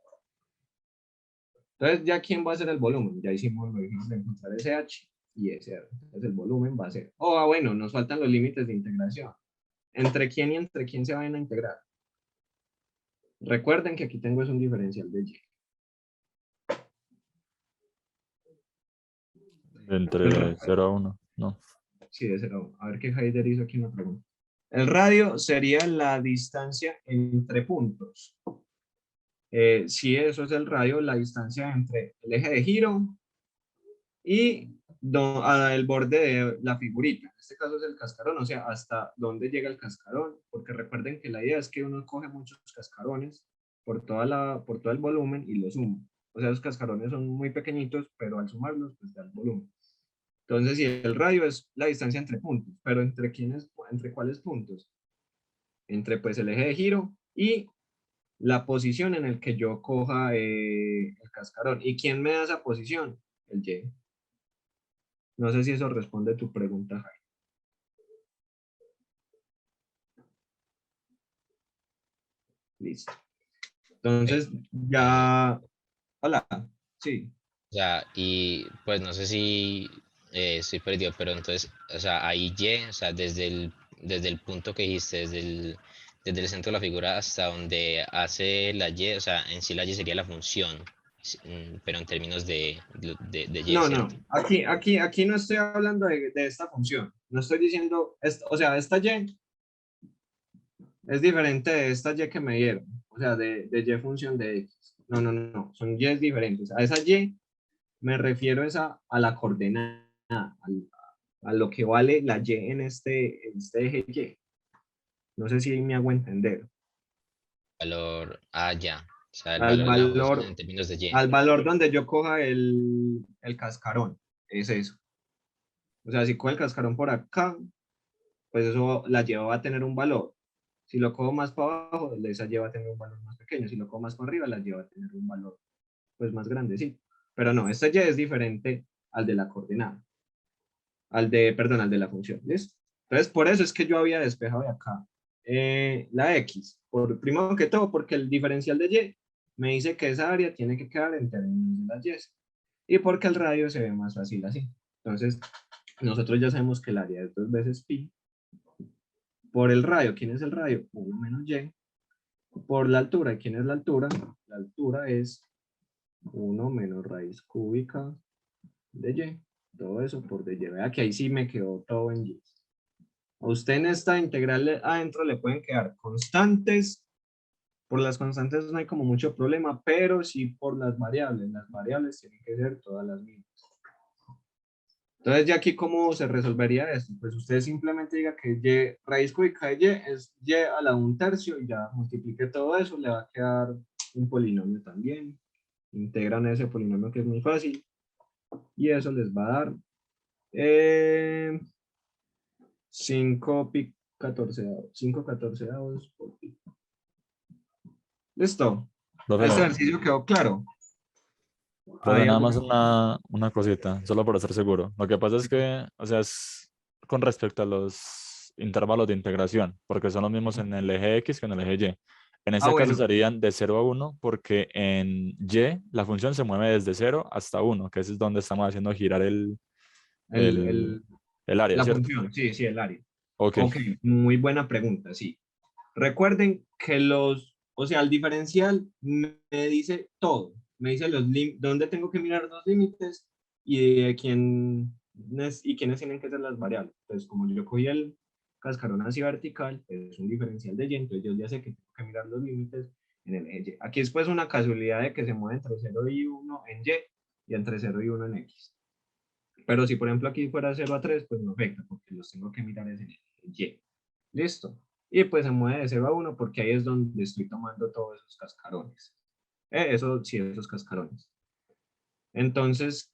Entonces, ya quién va a ser el volumen. Ya hicimos lo dijimos de encontrar ese H y ese R. Entonces, el volumen va a ser. Bueno, nos faltan los límites de integración. ¿Entre quién y entre quién se van a integrar? Recuerden que aquí tengo es un diferencial de Y. Entre 0 a 1, no. Sí, de 0 a 1. A ver qué Heider hizo aquí una pregunta. El radio sería la distancia entre puntos. Si eso es el radio, la distancia entre el eje de giro y el borde de la figurita. En este caso es el cascarón, o sea, hasta dónde llega el cascarón, porque recuerden que la idea es que uno coge muchos cascarones por todo el volumen y los suma. O sea, los cascarones son muy pequeñitos, pero al sumarlos, pues da el volumen. Entonces, si el radio es la distancia entre puntos, pero ¿entre cuáles puntos? Entre pues el eje de giro y la posición en el que yo coja el cascarón. ¿Y quién me da esa posición? El Y. No sé si eso responde a tu pregunta, Jaime. Listo. Entonces, ya... Hola. Sí. O sea, y pues no sé si estoy perdido, pero entonces, o sea, ahí Y, o sea, desde el punto que dijiste, desde el centro de la figura hasta donde hace la Y, o sea, en sí la Y sería la función, pero en términos de Y, No, ¿cierto? no. Aquí no estoy hablando de esta función. No estoy diciendo... o sea, esta Y es diferente de esta Y que me dieron. O sea, de Y función de X. No, no, no, no. Son Y diferentes. A esa Y me refiero a la coordenada, a lo que vale la Y en este eje Y. No sé si me hago entender. Valor, ya, o sea, el Al valor de la función valor, en términos de Y. al valor donde yo coja el cascarón. Es eso. O sea, si cojo el cascarón por acá, pues eso la Y va a tener un valor. Si lo cojo más para abajo, esa Y va a tener un valor más pequeño. Si lo cojo más para arriba, la Y va a tener un valor pues más grande, sí. Pero no, esta Y es diferente al de la coordenada. Al de la función, ¿listo? Entonces, por eso es que yo había despejado de acá la X. Primero que todo, porque el diferencial de Y me dice que esa área tiene que quedar en términos de las Y. Y porque el radio se ve más fácil así. Entonces, nosotros ya sabemos que el área es 2 veces pi. Por el radio, ¿quién es el radio? 1 menos Y. Por la altura, ¿quién es la altura? La altura es 1 menos raíz cúbica de Y. Todo eso por de Y. Vea que ahí sí me quedó todo en Y. A usted en esta integral adentro le pueden quedar constantes. Por las constantes no hay como mucho problema, pero sí por las variables. Las variables tienen que ser todas las mismas. Entonces, ya aquí, ¿cómo se resolvería esto? Pues usted simplemente diga que Y, raíz cúbica de Y es Y a la 1/3 y ya multiplique todo eso, le va a quedar un polinomio también. Integran ese polinomio que es muy fácil y eso les va a dar 5 pi 14 5 14 por pi. ¿Listo? Profe, Este ejercicio quedó claro. profe, ¿Hay nada alguna? más una cosita, solo para estar seguro. Lo que pasa es que, o sea, es con respecto a los intervalos de integración, porque son los mismos en el eje X que en el eje Y. En este caso Bueno, serían de 0 a 1, porque en Y la función se mueve desde 0 hasta 1, que ese es donde estamos haciendo girar el, el, el- el área, la ¿cierto? función, sí, sí, el área. Ok, Ok, muy buena pregunta, sí. Recuerden que o sea, el diferencial me dice todo. Me dice dónde tengo que mirar los límites y quiénes tienen que ser las variables. Entonces, como yo cogí el cascarón así vertical, es un diferencial de Y, entonces yo ya sé que tengo que mirar los límites en el eje Y. Aquí después una casualidad de que se mueve entre 0 y 1 en Y y entre 0 y 1 en X. Pero si por ejemplo aquí fuera 0 a 3, pues no afecta, porque los tengo que mirar en el Y. Listo. Y pues se mueve de 0 a 1 porque ahí es donde estoy tomando todos esos cascarones. Eso sí, esos cascarones. Entonces,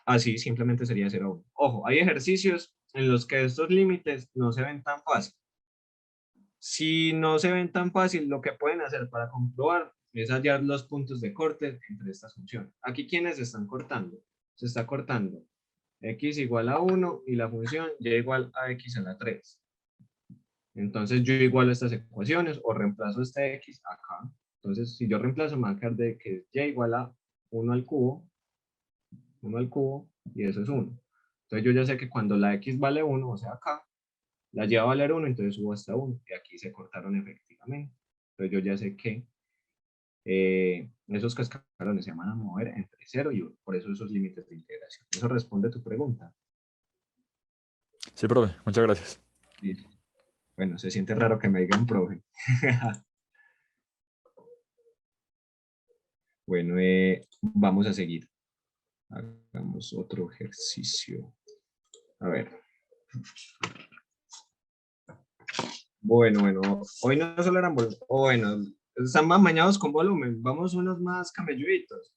así simplemente sería 0 a 1. Ojo, hay ejercicios en los que estos límites no se ven tan fácil. Si no se ven tan fácil, lo que pueden hacer para comprobar es hallar los puntos de corte entre estas funciones. Aquí, ¿quiénes se están cortando? Se está cortando x igual a 1 y la función y igual a x a la 3. Entonces yo igualo estas ecuaciones o reemplazo este x acá. Entonces si yo reemplazo, me va a quedar de que y igual a 1 al cubo, y eso es 1. Entonces yo ya sé que cuando la x vale 1, o sea acá, la y va a valer 1, entonces subo hasta 1. Y aquí se cortaron efectivamente. Entonces yo ya sé que esos cascarones se van a mover entre 0 y 1. Por eso esos límites de integración. Eso responde a tu pregunta. Sí, profe, muchas gracias. Listo. Bueno, se siente raro que me digan profe. Bueno, vamos a seguir. Hagamos otro ejercicio. A ver. Bueno, hoy no solo eran volúmenes. Bueno, están más mañados con volumen. Vamos unos más camelluditos.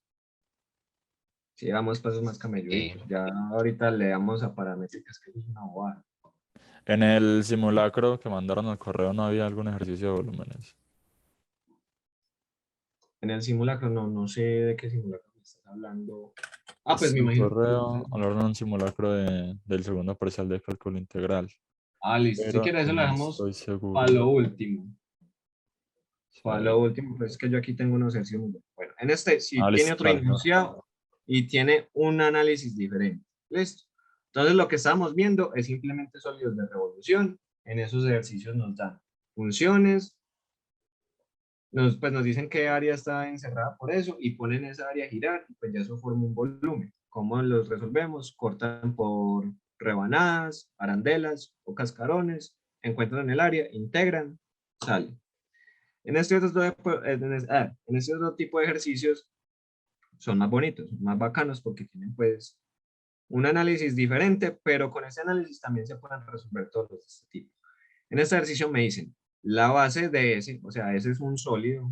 Sí, vamos pasos más camelluditos. Ya ahorita le damos a paramétricas, que eso es una bobada. En el simulacro que mandaron al correo no había algún ejercicio de volúmenes. En el simulacro, no sé de qué simulacro me estás hablando. Ah, pues me Su imagino que correo hablaron de un simulacro del segundo parcial de cálculo integral, listo. Si pero quieres, eso lo no dejamos estoy seguro. para lo último. Para Sí. lo último, pues es que yo aquí tengo unos ejercicios muy buenos. Bueno, en este sí tiene Listo, otro dale. enunciado y tiene un análisis diferente. ¿Listo? Entonces lo que estamos viendo es simplemente sólidos de revolución. En esos ejercicios nos dan funciones, pues nos dicen qué área está encerrada por eso y ponen esa área a girar y pues ya eso forma un volumen. ¿Cómo los resolvemos? Cortan por rebanadas, arandelas o cascarones, encuentran el área, integran, sale. En este otro tipo de ejercicios son más bonitos, más bacanos porque tienen pues un análisis diferente, pero con ese análisis también se pueden resolver todos los de este tipo. En este ejercicio me dicen, la base de S, o sea, ese es un sólido,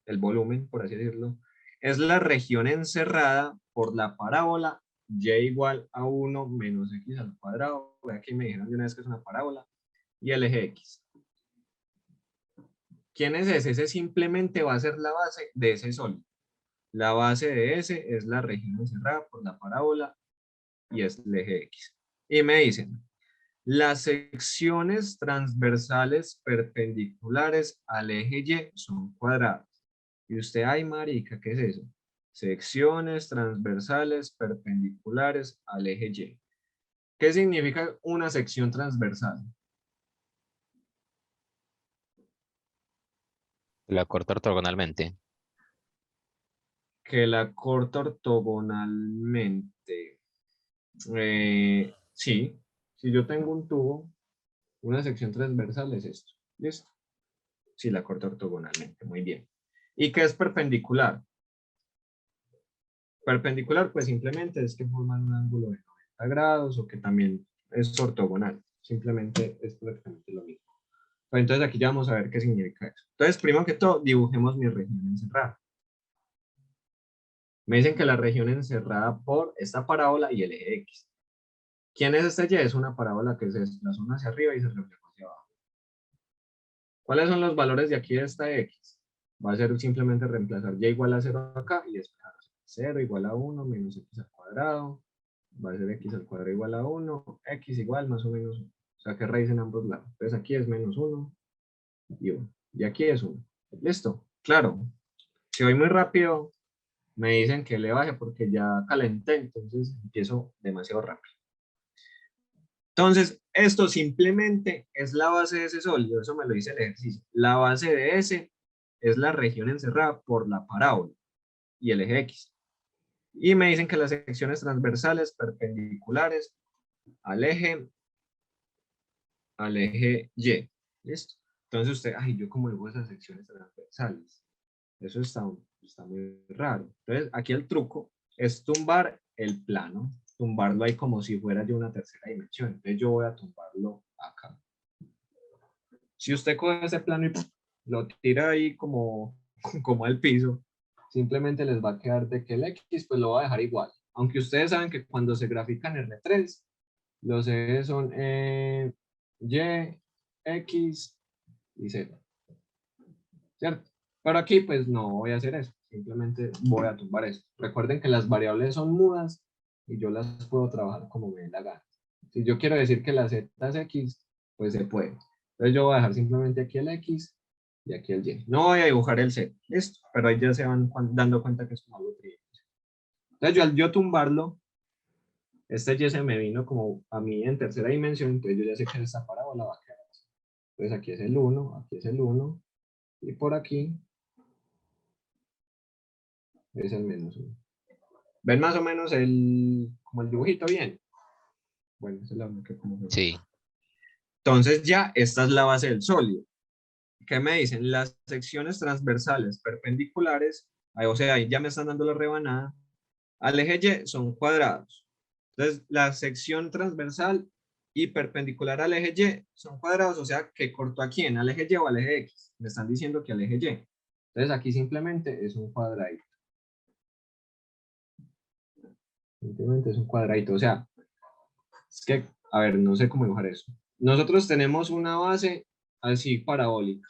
el volumen, por así decirlo, es la región encerrada por la parábola y igual a 1 menos x al cuadrado. Aquí me dijeron de una vez que es una parábola, y el eje x. ¿Quién es ese? Ese simplemente va a ser la base de ese sólido. La base de S es la región encerrada por la parábola y es el eje X. Y me dicen, las secciones transversales perpendiculares al eje Y son cuadradas. Y usted, ay marica, ¿qué es eso? Secciones transversales perpendiculares al eje Y. ¿Qué significa una sección transversal? La corta ortogonalmente. Que la corta ortogonalmente. Sí, si yo tengo un tubo, una sección transversal es esto. ¿Listo? Si la corto ortogonalmente. Muy bien. ¿Y qué es perpendicular? Perpendicular, pues simplemente es que forman un ángulo de 90 grados o que también es ortogonal. Simplemente es prácticamente lo mismo. Pues entonces aquí ya vamos a ver qué significa eso. Entonces, primero que todo, dibujemos mi región encerrada. Me dicen que la región encerrada por esta parábola y el eje X. ¿Quién es este Y? Es una parábola que se desplaza hacia arriba y se refleja hacia abajo. ¿Cuáles son los valores de aquí de esta X? Va a ser simplemente reemplazar Y igual a 0 acá y despejar 0 igual a 1 menos X al cuadrado. Va a ser X al cuadrado igual a 1, X igual más o menos 1. O sea que raíz en ambos lados. Entonces aquí es menos 1 y 1. Y aquí es 1. ¿Listo? Claro. Si voy muy rápido, me dicen que le baje porque ya calenté, entonces empiezo demasiado rápido. Entonces, esto simplemente es la base de ese sólido, eso me lo dice el ejercicio. La base de ese es la región encerrada por la parábola y el eje X. Y me dicen que las secciones transversales perpendiculares al eje Y. ¿Listo? Entonces usted, ay, yo como digo esas secciones transversales. Eso está muy raro. Entonces, aquí el truco es tumbar el plano. tumbarlo ahí como si fuera yo una tercera dimensión. Entonces yo voy a tumbarlo acá. Si usted coge ese plano y lo tira ahí como al piso, simplemente les va a quedar de que el X pues lo va a dejar igual. Aunque ustedes saben que cuando se grafican R3, los ejes son Y, X y Z. ¿Cierto? Pero aquí pues no voy a hacer eso. Simplemente voy a tumbar eso. Recuerden que las variables son mudas y yo las puedo trabajar como me dé la gana. Si yo quiero decir que la Z es X, pues se puede. Entonces yo voy a dejar simplemente aquí el X y aquí el Y. No voy a dibujar el Z, listo, pero ahí ya se van dando cuenta que es como algo trivial. Entonces yo al yo tumbarlo, este Y se me vino como a mí en tercera dimensión, entonces yo ya sé que esta parábola va a quedar así. Entonces aquí es el 1, aquí es el 1, y por aquí es el menos 1. ¿Ven más o menos como el dibujito bien? Bueno, esa es la única como... Sí. Entonces ya esta es la base del sólido. ¿Qué me dicen? Las secciones transversales perpendiculares, o sea, ahí ya me están dando la rebanada, al eje Y son cuadrados. Entonces, la sección transversal y perpendicular al eje Y son cuadrados, o sea, que corto a quién, al eje Y o al eje X. Me están diciendo que al eje Y. Entonces, aquí simplemente es un cuadradito. Simplemente es un cuadradito, o sea, es que, a ver, no sé cómo dibujar eso. Nosotros tenemos una base así parabólica.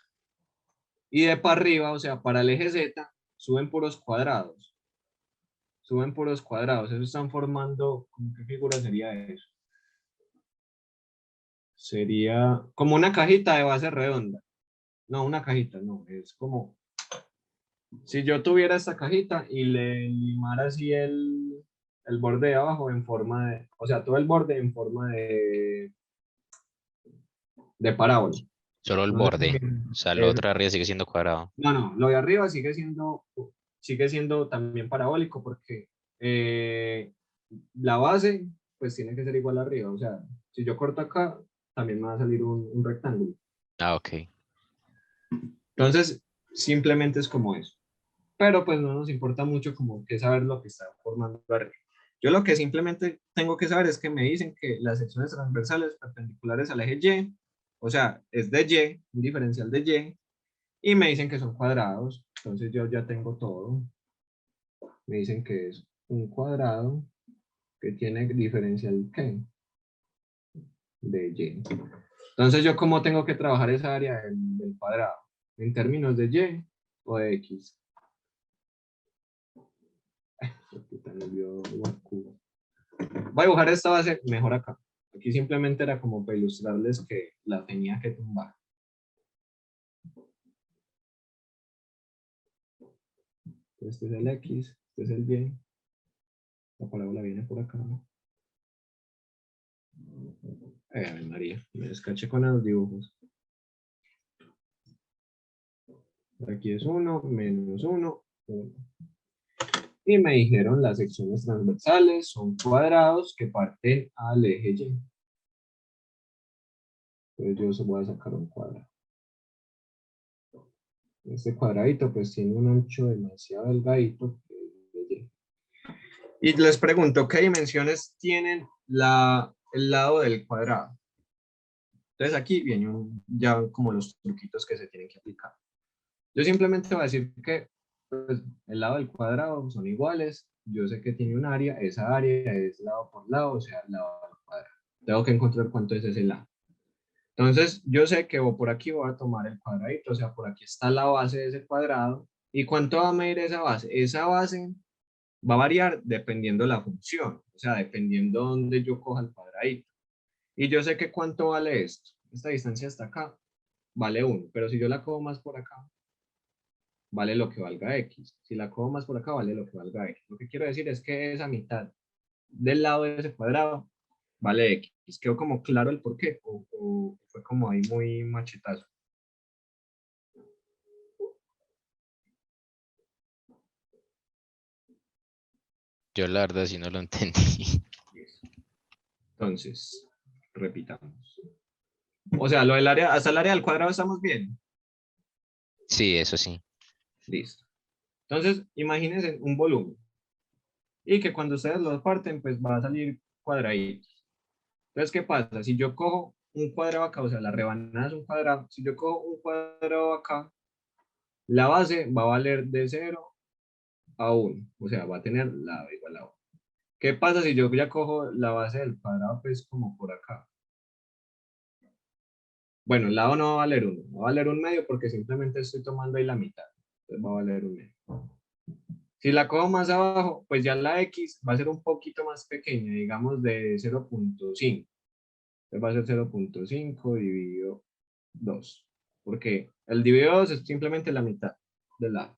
Y de para arriba, o sea, para el eje Z, suben puros cuadrados. Suben puros cuadrados. Eso están formando, ¿cómo qué figura sería eso? Sería como una cajita de base redonda. No, una cajita, no. Es como, si yo tuviera esta cajita y le limara así el borde de abajo en forma de, o sea, todo el borde en forma de parábola. Solo el No sé borde. si- O sea, lo otro de arriba sigue siendo cuadrado. no, lo de arriba sigue siendo también parabólico porque la base pues tiene que ser igual arriba. O sea, si yo corto acá, también me va a salir un rectángulo. Ah, ok. Entonces, simplemente es como eso. Pero pues no nos importa mucho como que saber lo que está formando arriba. Yo lo que simplemente tengo que saber es que me dicen que las secciones transversales perpendiculares al eje Y, o sea, es de Y, un diferencial de Y, y me dicen que son cuadrados. Entonces yo ya tengo todo. Me dicen que es un cuadrado que tiene diferencial ¿qué? De Y. Entonces yo cómo tengo que trabajar esa área del cuadrado, en términos de Y o de X. Voy a dibujar esta base mejor acá. Aquí simplemente era como para ilustrarles que la tenía que tumbar. Este es el X, este es el Y. La parábola viene por acá. María, me descaché con los dibujos. Aquí es 1, menos 1, 1. Y me dijeron las secciones transversales son cuadrados que parten al eje Y. Entonces yo voy a sacar un cuadrado. Este cuadradito pues tiene un ancho demasiado delgadito. Y les pregunto, ¿qué dimensiones tienen el lado del cuadrado? Entonces aquí vienen ya como los truquitos que se tienen que aplicar. Yo simplemente voy a decir que pues, el lado del cuadrado son iguales. Yo sé que tiene un área, esa área es lado por lado, o sea, el lado del cuadrado. Tengo que encontrar cuánto es ese lado. Entonces, yo sé que por aquí voy a tomar el cuadradito, o sea, por aquí está la base de ese cuadrado. ¿Y cuánto va a medir esa base? Esa base va a variar dependiendo la función, o sea, dependiendo dónde yo coja el cuadradito. Y yo sé que cuánto vale esto. Esta distancia hasta acá vale 1, pero si yo la cojo más por acá, vale lo que valga X. Si la cojo más por acá, vale lo que valga X. Lo que quiero decir es que esa mitad del lado de ese cuadrado vale X. ¿Quedó como claro el por qué? ¿O fue como ahí muy machetazo? Yo la verdad sí no lo entendí. Entonces, repitamos. O sea, lo del área, hasta el área del cuadrado estamos bien. Sí, eso sí. Listo. Entonces, imagínense un volumen. y que cuando ustedes los parten, pues va a salir cuadraditos. Entonces, ¿qué pasa? Si yo cojo un cuadrado acá, o sea, la rebanada es un cuadrado, si yo cojo un cuadrado acá, la base va a valer de 0 a 1, o sea, va a tener lado igual a 1. ¿Qué pasa si yo ya cojo la base del cuadrado, pues como por acá? Bueno, el lado no va a valer 1, va a valer 1/2 porque simplemente estoy tomando ahí la mitad. Entonces va a valer 1/2. Si la cojo más abajo, pues ya la X va a ser un poquito más pequeña, digamos de 0.5. Entonces va a ser 0.5 dividido 2. Porque el dividido 2 es simplemente la mitad del lado.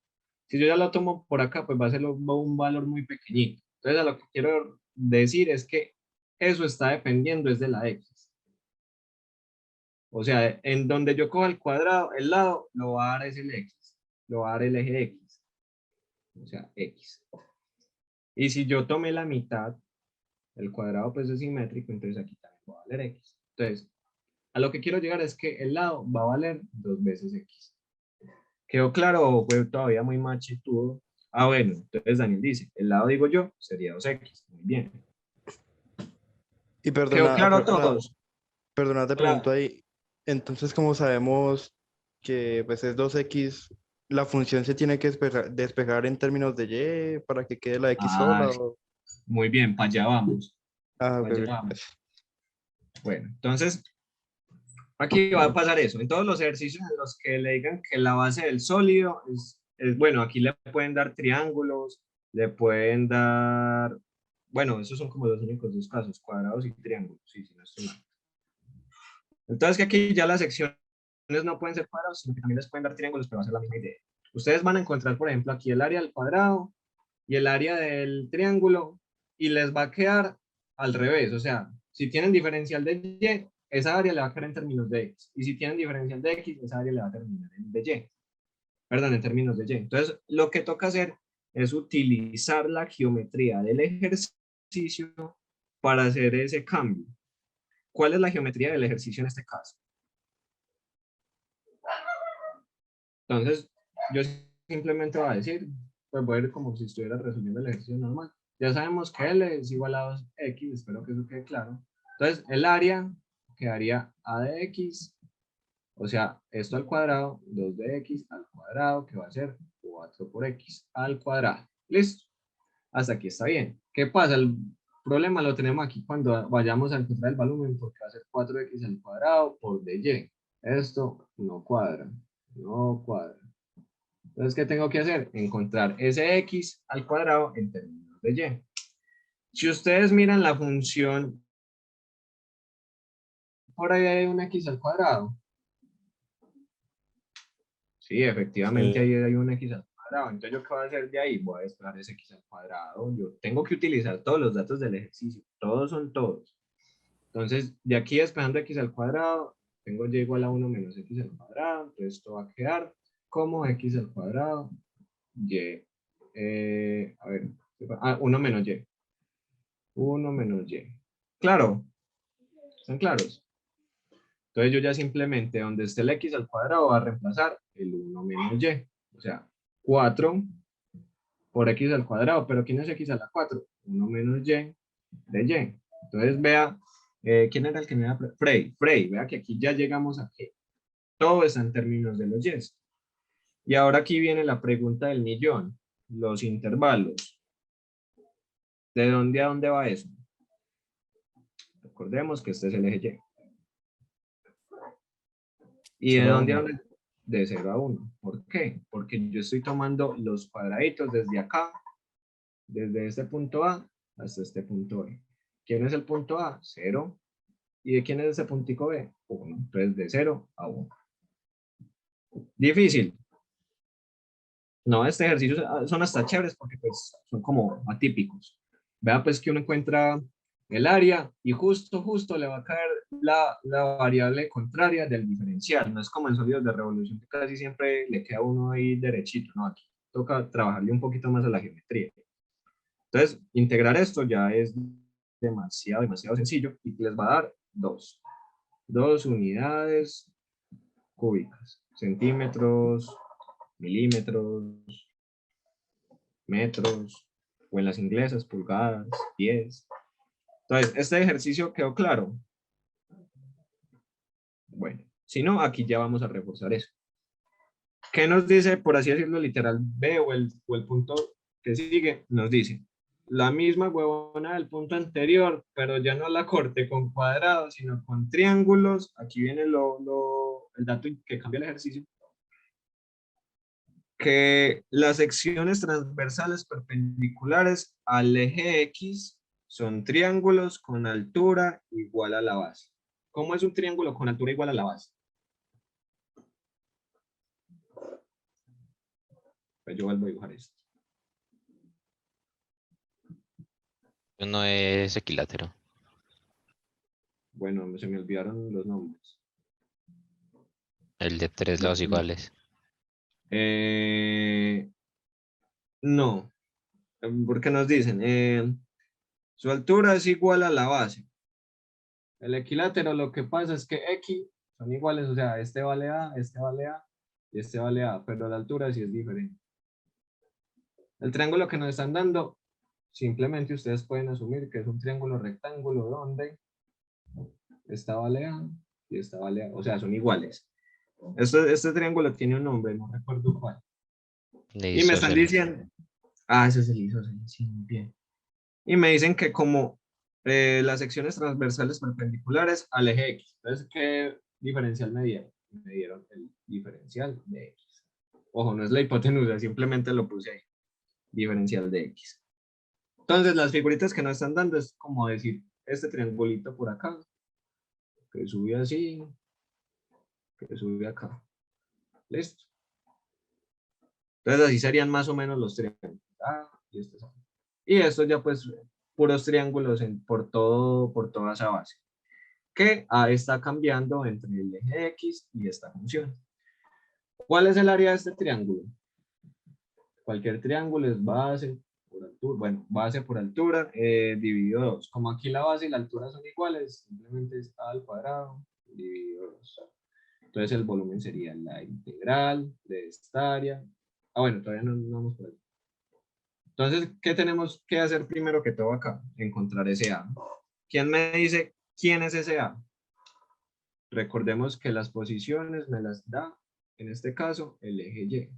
Si yo ya lo tomo por acá, pues va a ser un valor muy pequeñito. Entonces a lo que quiero decir es que eso está dependiendo es de la X. O sea, en donde yo coja el cuadrado, el lado, lo va a dar es el X. Lo va a dar el eje X. O sea, X. Y si yo tomé la mitad, el cuadrado pues es simétrico, entonces aquí también va a valer X. Entonces, a lo que quiero llegar es que el lado va a valer 2 veces X. ¿Quedó claro o fue todavía muy machitudo? Ah, bueno, entonces Daniel dice, el lado digo yo, sería 2X. Muy bien. Y ¿Quedó claro a perdona, todos? perdona, te pregunto Hola. ahí, entonces, ¿cómo sabemos que pues es 2x? ¿La función se tiene que despejar en términos de y para que quede la x Ah, sola? O... muy bien, para allá vamos. Ah, ok, Para allá ok, vamos. gracias. Bueno, entonces aquí va a pasar eso. En todos los ejercicios en los que le digan que la base del sólido bueno, aquí le pueden dar triángulos, le pueden dar, bueno, esos son como los únicos dos casos, cuadrados y triángulos, sí, sí, no estoy mal. Entonces que aquí ya las secciones no pueden ser cuadrados, sino que también les pueden dar triángulos, pero va a ser la misma idea. Ustedes van a encontrar, por ejemplo, aquí el área del cuadrado y el área del triángulo, y les va a quedar al revés. O sea, si tienen diferencial de y, esa área le va a quedar en términos de x. Y si tienen diferencial de x, esa área le va a terminar en de y. Perdón, en términos de y. Entonces, lo que toca hacer es utilizar la geometría del ejercicio para hacer ese cambio. ¿Cuál es la geometría del ejercicio en este caso? Entonces, yo simplemente voy a decir, pues voy a ir como si estuviera resolviendo el ejercicio normal. Ya sabemos que L es igual a 2x, espero que eso quede claro. Entonces, el área quedaría a de x, o sea, esto al cuadrado, 2 de x al cuadrado, que va a ser 4 por x al cuadrado. ¿Listo? Hasta aquí está bien. ¿Qué pasa? El problema lo tenemos aquí cuando vayamos a encontrar el volumen, porque va a ser 4x al cuadrado por dy. Esto no cuadra, no cuadra. Entonces, ¿qué tengo que hacer? Encontrar ese x al cuadrado en términos de y. Si ustedes miran la función, por ahí hay un x al cuadrado. Sí, efectivamente Sí. ahí hay un x al cuadrado. Entonces, ¿yo qué voy a hacer de ahí? Voy a despejar ese x al cuadrado. Yo tengo que utilizar todos los datos del ejercicio. Todos son todos. Entonces, de aquí despejando x al cuadrado, tengo y igual a 1 menos x al cuadrado. Entonces, esto va a quedar como x al cuadrado y. A ver, 1 menos y. 1 menos y. Claro, ¿están claros? Entonces yo ya simplemente donde esté el x al cuadrado va a reemplazar el 1 menos y. O sea, 4 por x al cuadrado. ¿Pero quién es x a la 4? 1 menos y de y. Entonces vea, ¿quién era el que me iba a... Frey, vea que aquí ya llegamos a que todo está en términos de los y. Y ahora aquí viene la pregunta del millón. Los intervalos. ¿De dónde a dónde va eso? Recordemos que este es el eje y. ¿Y de 0 a dónde a 1. dónde? De 0 a 1. ¿Por qué? Porque yo estoy tomando los cuadraditos desde acá, desde este punto A hasta este punto B. ¿Quién es el punto A? 0. ¿Y de quién es ese puntico B? 1. Entonces de 0 a 1. Difícil. No, este ejercicio son hasta chéveres porque pues son como atípicos. Vea pues que uno encuentra el área y justo le va a caer la variable contraria del diferencial. No es como en sólidos de revolución que casi siempre le queda uno ahí derechito, ¿no? Aquí toca trabajarle un poquito más a la geometría. Entonces, integrar esto ya es demasiado sencillo y les va a dar 2 unidades cúbicas, centímetros, milímetros, metros, o en las inglesas, pulgadas, pies. Entonces, ¿este ejercicio quedó claro? Bueno, si no, aquí ya vamos a reforzar eso. ¿Qué nos dice, por así decirlo, literal B o el punto que sigue? Nos dice la misma huevona del punto anterior, pero ya no la corte con cuadrados, sino con triángulos. Aquí viene el dato que cambia el ejercicio. Que las secciones transversales perpendiculares al eje X son triángulos con altura igual a la base. ¿Cómo es un triángulo con altura igual a la base? Pues yo vuelvo a dibujar esto. No es equilátero. Bueno, se me olvidaron los nombres. El de tres lados iguales. No, porque nos dicen, su altura es igual a la base. El equilátero lo que pasa es que X son iguales, o sea, este vale A, este vale A y este vale A, pero la altura sí es diferente. El triángulo que nos están dando, simplemente ustedes pueden asumir que es un triángulo rectángulo donde esta vale A y esta vale A, o sea, son iguales. Este triángulo tiene un nombre, no recuerdo cuál. De Y me están isósceles. diciendo, ese es el isósceles, sí, muy bien. Y me dicen que como las secciones transversales perpendiculares al eje X. Entonces, ¿qué diferencial me dieron? Me dieron el diferencial de X. Ojo, no es la hipotenusa, simplemente lo puse ahí. Diferencial de X. Entonces, las figuritas que nos están dando es como decir, este triangulito por acá, que sube así, que sube acá. ¿Listo? Entonces, así serían más o menos los triángulos. Y estos. Y esto ya pues puros triángulos por toda esa base. Que A está cambiando entre el eje X y esta función. ¿Cuál es el área de este triángulo? Cualquier triángulo es base por altura, bueno, base por altura dividido 2. Como aquí la base y la altura son iguales, simplemente es A al cuadrado dividido 2. Entonces el volumen sería la integral de esta área. Bueno, todavía no vamos por ahí. Entonces, ¿qué tenemos que hacer primero que todo acá? Encontrar ese A. ¿Quién me dice quién es ese A? Recordemos que las posiciones me las da, en este caso, el eje Y.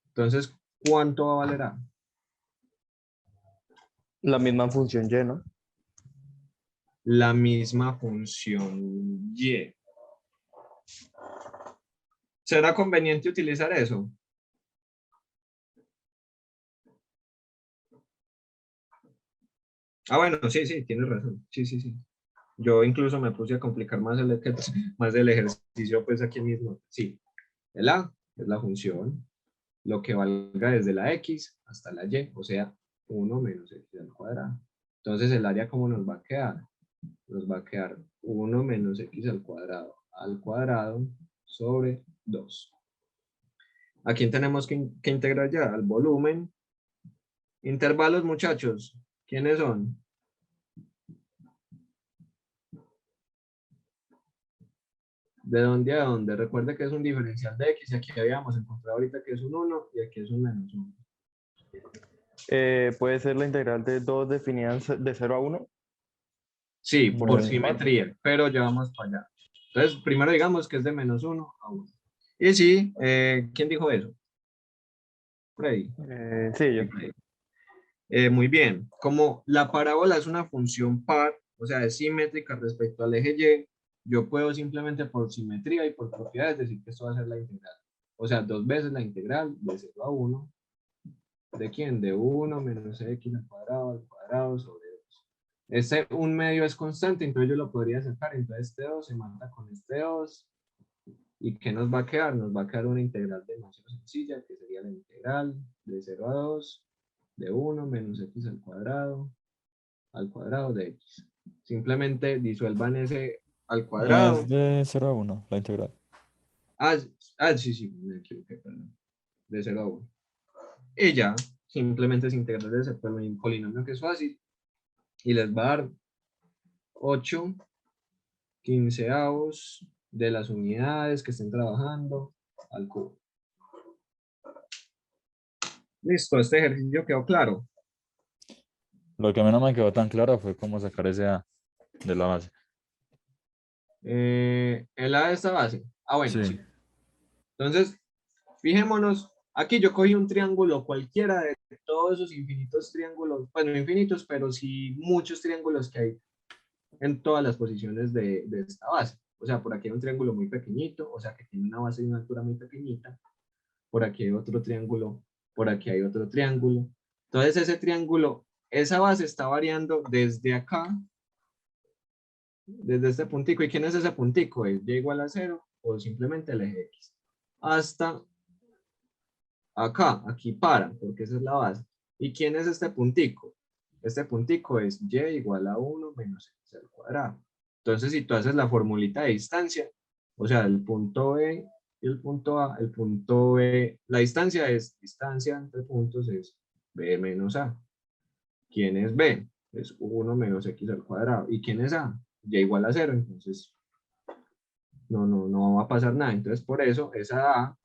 Entonces, ¿cuánto va a valer A? La misma función Y, ¿no? La misma función Y. ¿Será conveniente utilizar eso? Bueno, sí, tienes razón. Sí. Yo incluso me puse a complicar más más el ejercicio, pues aquí mismo. Sí, el A es la función, lo que valga desde la X hasta la Y, o sea, 1 menos X al cuadrado. Entonces, el área, ¿cómo nos va a quedar? Nos va a quedar 1 menos X al cuadrado sobre 2. ¿A quién tenemos que integrar ya? Al volumen. Intervalos, muchachos. ¿Quiénes son? ¿De dónde a dónde? Recuerde que es un diferencial de X y aquí habíamos encontrado ahorita que es un 1 y aquí es un menos 1. Puede ser la integral de 2 definidas de 0 a 1. Sí, por Bueno, simetría, pero ya vamos para allá. Entonces, primero digamos que es de menos 1 a 1. Y sí, ¿quién dijo eso? Freddy. sí, yo. Muy bien. Como la parábola es una función par, o sea, es simétrica respecto al eje Y, yo puedo simplemente por simetría y por propiedades decir que esto va a ser la integral. O sea, 2 veces la integral de 0 a 1. ¿De quién? De 1 menos X al cuadrado sobre 2. Este 1 medio es constante, entonces yo lo podría sacar. Entonces este 2 se mata con este 2. ¿Y qué nos va a quedar? Nos va a quedar una integral demasiado sencilla, que sería la integral de 0 a 2 de 1 menos X al cuadrado de X. Simplemente disuelvan ese al No, es cuadrado. de 0 a 1, la integral. Sí, me equivoqué, perdón. De 0 a 1. Y ya, simplemente es integrar ese polinomio que es fácil. Y les va a dar 8 quinceavos de las unidades que estén trabajando al cubo. Listo, este ejercicio quedó claro. Lo que a mí no me quedó tan claro fue cómo sacar ese A de la base. El A de esta base. Ah, bueno, Sí. sí. Entonces, fijémonos, aquí yo cogí un triángulo cualquiera de todos esos infinitos triángulos, bueno, no infinitos, pero sí muchos triángulos que hay en todas las posiciones de esta base. O sea, por aquí hay un triángulo muy pequeñito, o sea, que tiene una base y una altura muy pequeñita. Por aquí hay otro triángulo, por aquí hay otro triángulo. Entonces, ese triángulo, esa base está variando desde acá, desde este puntico. ¿Y quién es ese puntico? ¿Es y igual a 0 o simplemente el eje X? Hasta acá, aquí para, porque esa es la base. ¿Y quién es este puntico? Este puntico es y igual a 1 menos x al cuadrado. Entonces, si tú haces la formulita de distancia, o sea, el punto B y el punto A, el punto B, la distancia es distancia entre puntos, es B menos A. ¿Quién es B? Es 1 menos x al cuadrado. ¿Y quién es A? Y igual a 0, entonces no va a pasar nada. Entonces, por eso, esa A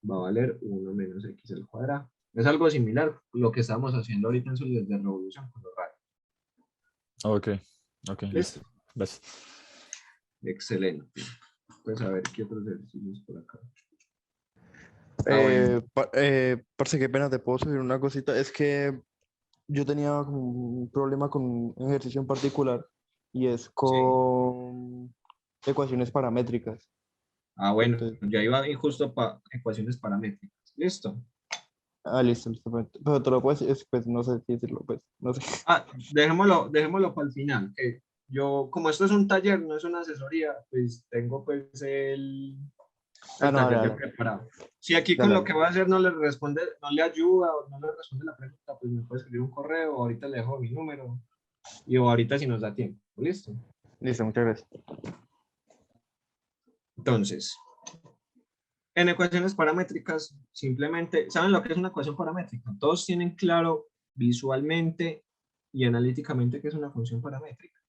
va a valer 1 menos x al cuadrado. Es algo similar a lo que estamos haciendo ahorita en sólidos de revolución con los radios. Ok, ok, ¿Listo? listo. ¿Ves? Excelente. Pues a ver qué otros ejercicios por acá. Ah, bueno. Parce, qué pena, te puedo subir una cosita. Es que yo tenía como un problema con un ejercicio en particular y es Sí. con ecuaciones paramétricas. Ah, bueno. Entonces, Ya iba bien justo para ecuaciones paramétricas. ¿Listo? listo, listo. Pero te lo puedes, pues no sé si decirlo, pues no sé. Ah, dejémoslo para el final. Que yo, como esto es un taller, no es una asesoría, pues tengo pues Ah, el no, dale, taller ya dale, preparado. Si aquí con dale, lo dale. que voy a hacer no le responde, no le ayuda o no le responde la pregunta, pues me puede escribir un correo, o ahorita le dejo mi número y o ahorita si nos da tiempo. ¿Listo? Listo, muchas gracias. Entonces, en ecuaciones paramétricas, simplemente, ¿saben lo que es una ecuación paramétrica? Todos tienen claro visualmente y analíticamente qué es una función paramétrica.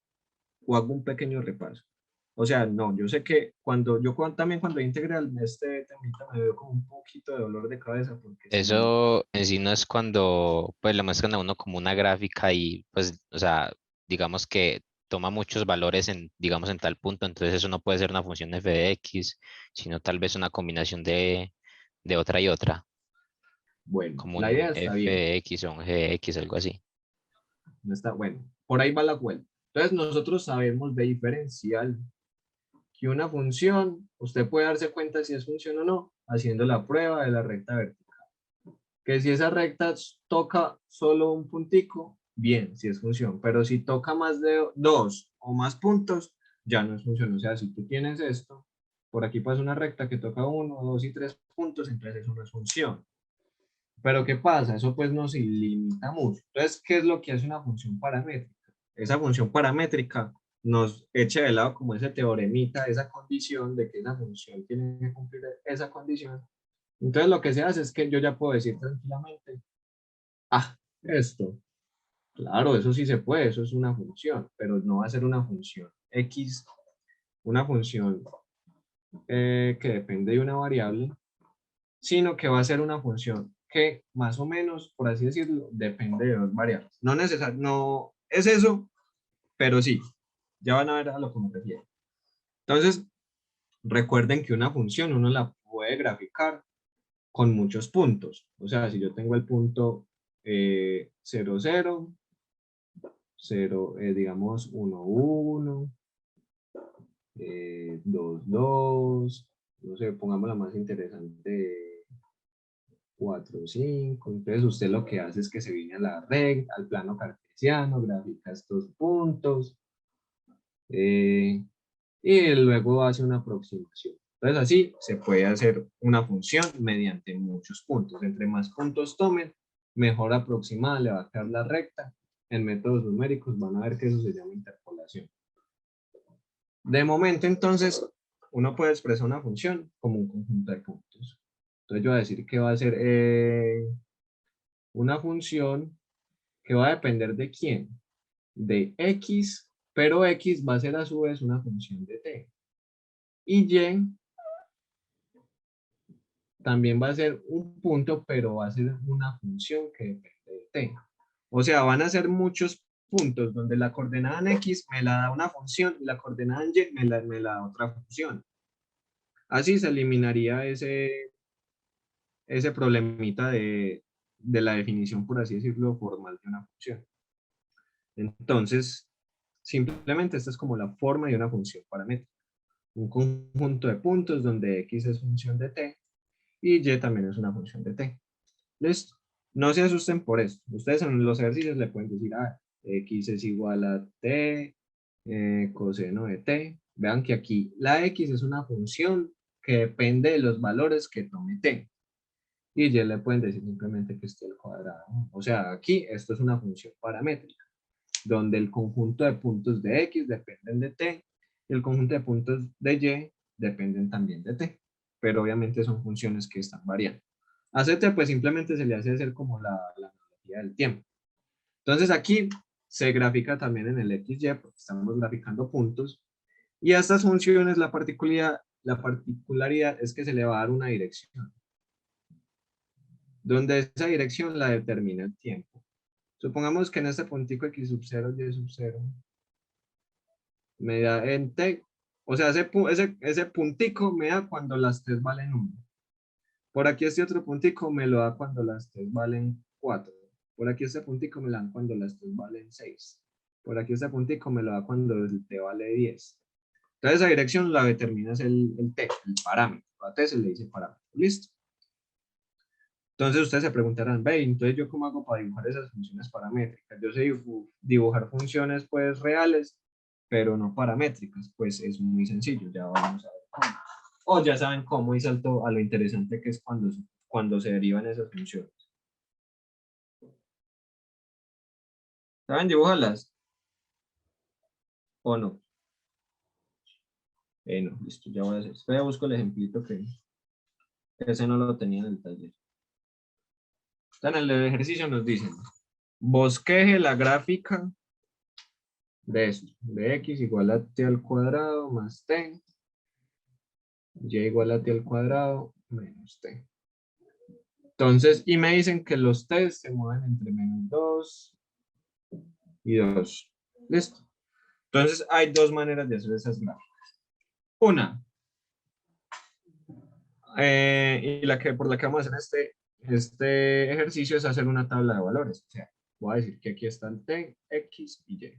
O hago un pequeño repaso. O sea, no, yo sé que también cuando integral este temita me dio como un poquito de dolor de cabeza porque si no, Eso en sí no es cuando pues le muestran a uno como una gráfica y pues, o sea, digamos que toma muchos valores en, digamos, en tal punto, entonces eso no puede ser una función f de x, sino tal vez una combinación de otra y otra, bueno, como la un idea está f bien, de x o un g de x, algo así. no está bueno. Por ahí va la vuelta. Entonces nosotros sabemos de diferencial que una función, usted puede darse cuenta si es función o no, haciendo la prueba de la recta vertical. Que si esa recta toca solo un puntico, bien, si es función, pero si toca más de dos o más puntos, ya no es función. O sea, si tú tienes esto, por aquí pasa una recta que toca uno, dos y tres puntos, entonces eso no es función. Pero ¿qué pasa? Eso pues nos limita mucho. Entonces, ¿qué es lo que hace una función paramétrica? Esa función paramétrica nos echa de lado como ese teoremita, esa condición de que esa función tiene que cumplir esa condición. Entonces lo que se hace es que yo ya puedo decir tranquilamente, ah, esto, claro, eso sí se puede, eso es una función, pero no va a ser una función X, una función que depende de una variable, sino que va a ser una función que más o menos, por así decirlo, depende de dos variables. No necesariamente, no es eso, pero sí, ya van a ver a lo que me refiero. Entonces, recuerden que una función uno la puede graficar con muchos puntos. O sea, si yo tengo el punto 0, 0, 0, digamos 1, 1, 2, 2, no sé, pongamos la más interesante, 4, 5. Entonces usted lo que hace es que se viene a la recta, al plano cartesiano, grafica estos puntos y luego hace una aproximación. Entonces así se puede hacer una función mediante muchos puntos. Entre más puntos tomen, mejor aproximada le va a quedar la recta. En métodos numéricos van a ver que eso se llama interpolación. De momento, entonces, uno puede expresar una función como un conjunto de puntos. Entonces yo voy a decir que va a ser una función que va a depender de quién, de x, pero x va a ser a su vez una función de t. Y y también va a ser un punto, pero va a ser una función que depende de t. O sea, van a ser muchos puntos donde la coordenada en x me la da una función y la coordenada en y me la da otra función. Así se eliminaría ese problemita de la definición, por así decirlo, formal de una función. Entonces, simplemente esta es como la forma de una función paramétrica. Un conjunto de puntos donde x es función de t y y también es una función de t. ¿Listo? No se asusten por esto. Ustedes en los ejercicios le pueden decir, x es igual a t, coseno de t. Vean que aquí la x es una función que depende de los valores que tome t. Y ya le pueden decir simplemente que es t al cuadrado. O sea, aquí esto es una función paramétrica, donde el conjunto de puntos de x dependen de t y el conjunto de puntos de y dependen también de t. Pero obviamente son funciones que están variando. A t pues simplemente se le hace hacer como la analogía del tiempo. Entonces aquí se grafica también en el XY porque estamos graficando puntos. Y a estas funciones la particularidad es que se le va a dar una dirección, donde esa dirección la determina el tiempo. Supongamos que en este puntico x sub 0, y sub 0, me da en t, o sea, ese puntico me da cuando las t valen 1. Por aquí este otro puntico me lo da cuando las t valen 4. Por aquí este puntico me lo dan cuando las t valen 6. Por aquí este puntico me lo da cuando el t vale 10. Entonces esa dirección la determina es el t, el parámetro. A t se le dice parámetro. Listo. Entonces ustedes se preguntarán, ve, entonces yo cómo hago para dibujar esas funciones paramétricas. Yo sé dibujar funciones pues reales, pero no paramétricas. Pues es muy sencillo, ya vamos a ver cómo. O ya saben cómo y salto a lo interesante que es cuando se derivan esas funciones. ¿Saben dibujarlas? ¿O no? No, listo, ya voy a hacer. Voy a buscar el ejemplito que ese no lo tenía en el taller. Entonces, en el ejercicio nos dicen, bosqueje la gráfica de esto, de x igual a t al cuadrado más t, y igual a t al cuadrado menos t. Entonces, y me dicen que los t se mueven entre menos 2 y 2. Listo. Entonces, hay dos maneras de hacer esas gráficas. Una, y por la que vamos a hacer este ejercicio es hacer una tabla de valores. O sea, voy a decir que aquí están t, x y y.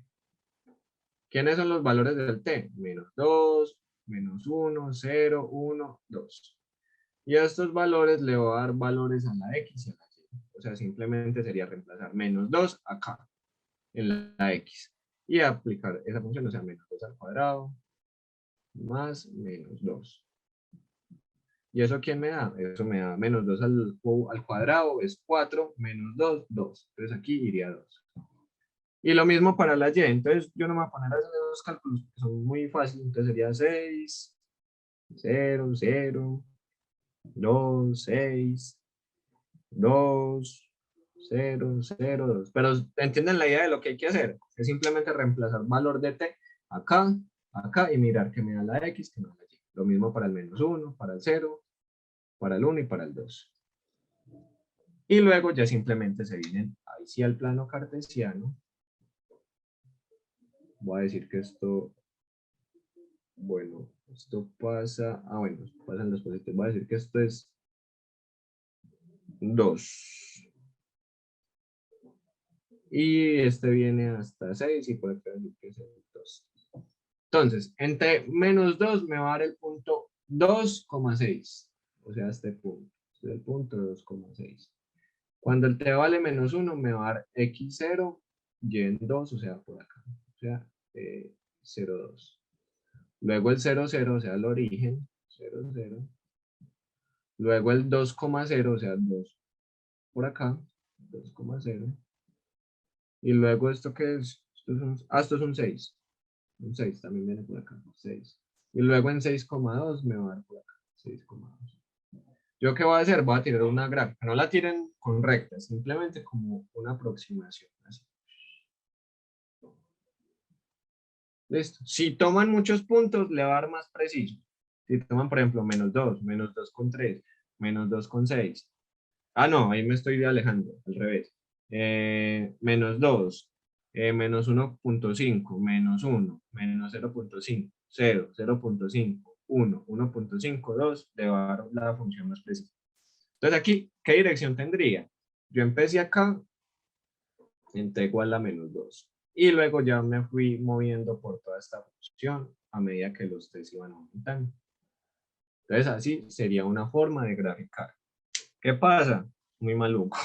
¿Quiénes son los valores del t? Menos 2, menos 1, 0, 1, 2. Y a estos valores le voy a dar valores a la x y a la y. O sea, simplemente sería reemplazar menos 2 acá, en la x. Y aplicar esa función, o sea, menos 2 al cuadrado, más menos 2. ¿Y eso quién me da? Eso me da menos 2 al cuadrado, es 4, menos 2, 2. Entonces aquí iría 2. Y lo mismo para la y. Entonces yo no me voy a poner a hacer esos cálculos que son muy fáciles. Entonces sería 6, 0, 0, 2, 6, 2, 0, 0, 2. Pero entienden la idea de lo que hay que hacer. Es simplemente reemplazar valor de t acá, acá y mirar que me da la x, que me da la y. Lo mismo para el menos 1, para el 0, para el 1 y para el 2. Y luego ya simplemente se vienen ahí sí al plano cartesiano. Voy a decir que esto, bueno, esto pasa, bueno, pasan los positivos. Voy a decir que esto es 2. Y este viene hasta 6 y puede decir que es el 2. Entonces, entre menos 2 me va a dar el punto 2,6. O sea, este punto. Este es el punto 2,6. Cuando el t vale menos 1 me va a dar x0 y en 2, o sea, por acá. O sea, 0,2. Luego el 0,0, o sea, el origen, 0,0. Luego el 2,0, o sea, 2 por acá, 2,0. Y luego esto que es, esto es un 6. Un 6 también viene por acá, 6. Y luego en 6,2 me va a dar por acá, 6,2. ¿Yo qué voy a hacer? Voy a tirar una gráfica. No la tiren con recta, simplemente como una aproximación. Así. Listo. Si toman muchos puntos, le va a dar más preciso. Si toman, por ejemplo, menos 2 con 3, menos 2,6. Ah, no, ahí me estoy alejando, al revés. Menos 2, menos 1,5, menos 1, menos 0,5, 0, 0,5, 1, 1,5, 2, le voy a dar la función más precisa. Entonces aquí, ¿qué dirección tendría? Yo empecé acá, en t igual a menos 2. Y luego ya me fui moviendo por toda esta función a medida que los t se iban aumentando. Entonces así sería una forma de graficar. ¿Qué pasa? Muy maluco.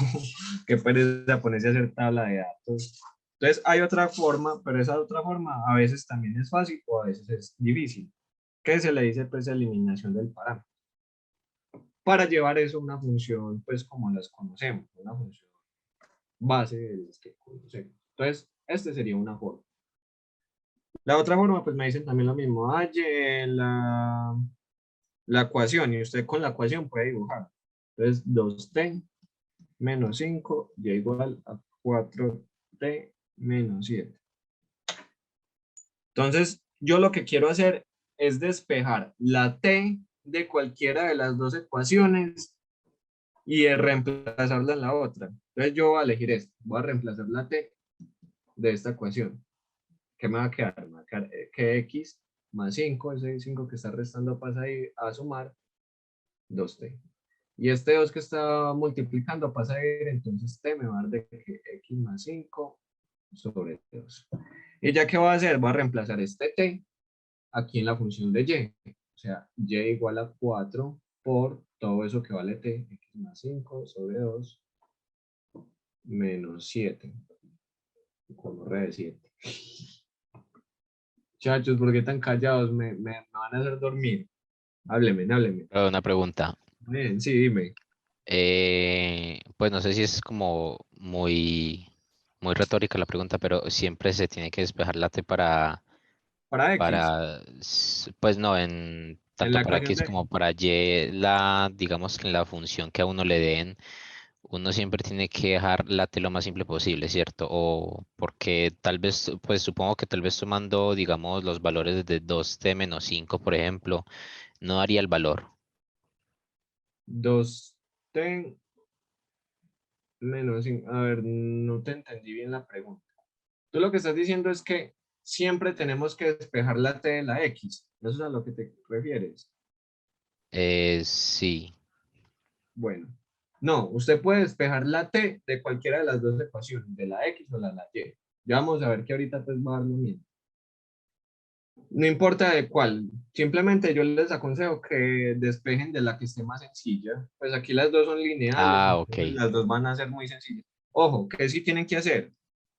Qué pereza ponerse a hacer tabla de datos. Entonces hay otra forma, pero esa otra forma a veces también es fácil o a veces es difícil. ¿Qué se le dice? Pues eliminación del parámetro. Para llevar eso a una función, pues como las conocemos, una función base de las que conocemos. Entonces, este sería una forma. La otra forma, pues me dicen también lo mismo. Halle la ecuación y usted con la ecuación puede dibujar. Entonces, 2t menos 5 y igual a 4t menos 7. Entonces, yo lo que quiero hacer es despejar la t de cualquiera de las dos ecuaciones y reemplazarla en la otra. Entonces, yo voy a elegir esto. Voy a reemplazar la t de esta ecuación. ¿Qué me va a quedar? Me va a quedar que x más 5, ese 5 que está restando pasa a sumar 2t. Y este 2 que está multiplicando pasa a ir, entonces t me va a dar de que x más 5 sobre 2. Y ya que voy a hacer, voy a reemplazar este t aquí en la función de y. O sea, y igual a 4 por todo eso que vale t, x más 5 sobre 2 menos 7. Como re de 7. Chachos, ¿por qué tan callados? Me van a hacer dormir. Hábleme, hábleme. Una pregunta. Bien, sí, dime. Pues no sé si es como muy retórica la pregunta, pero siempre se tiene que despejar la T Para x, pues no, en en tanto la para ecuación X de como x. para Y, digamos que en la función que a uno le den, uno siempre tiene que dejar la T lo más simple posible, ¿cierto? O porque tal vez, pues supongo que tal vez tomando, digamos, los valores de 2T menos 5, por ejemplo, no daría el valor. 2t menos 5. A ver, no te entendí bien la pregunta. Tú lo que estás diciendo es que siempre tenemos que despejar la t de la x. ¿Eso es a lo que te refieres? Sí. Bueno, no, usted puede despejar la t de cualquiera de las dos ecuaciones, de la x o la y. Ya vamos a ver que ahorita pues va a dar lo mismo. No importa de cuál, simplemente yo les aconsejo que despejen de la que esté más sencilla. Pues aquí las dos son lineales, Ah, ok. entonces las dos van a ser muy sencillas. Ojo, ¿qué sí tienen que hacer?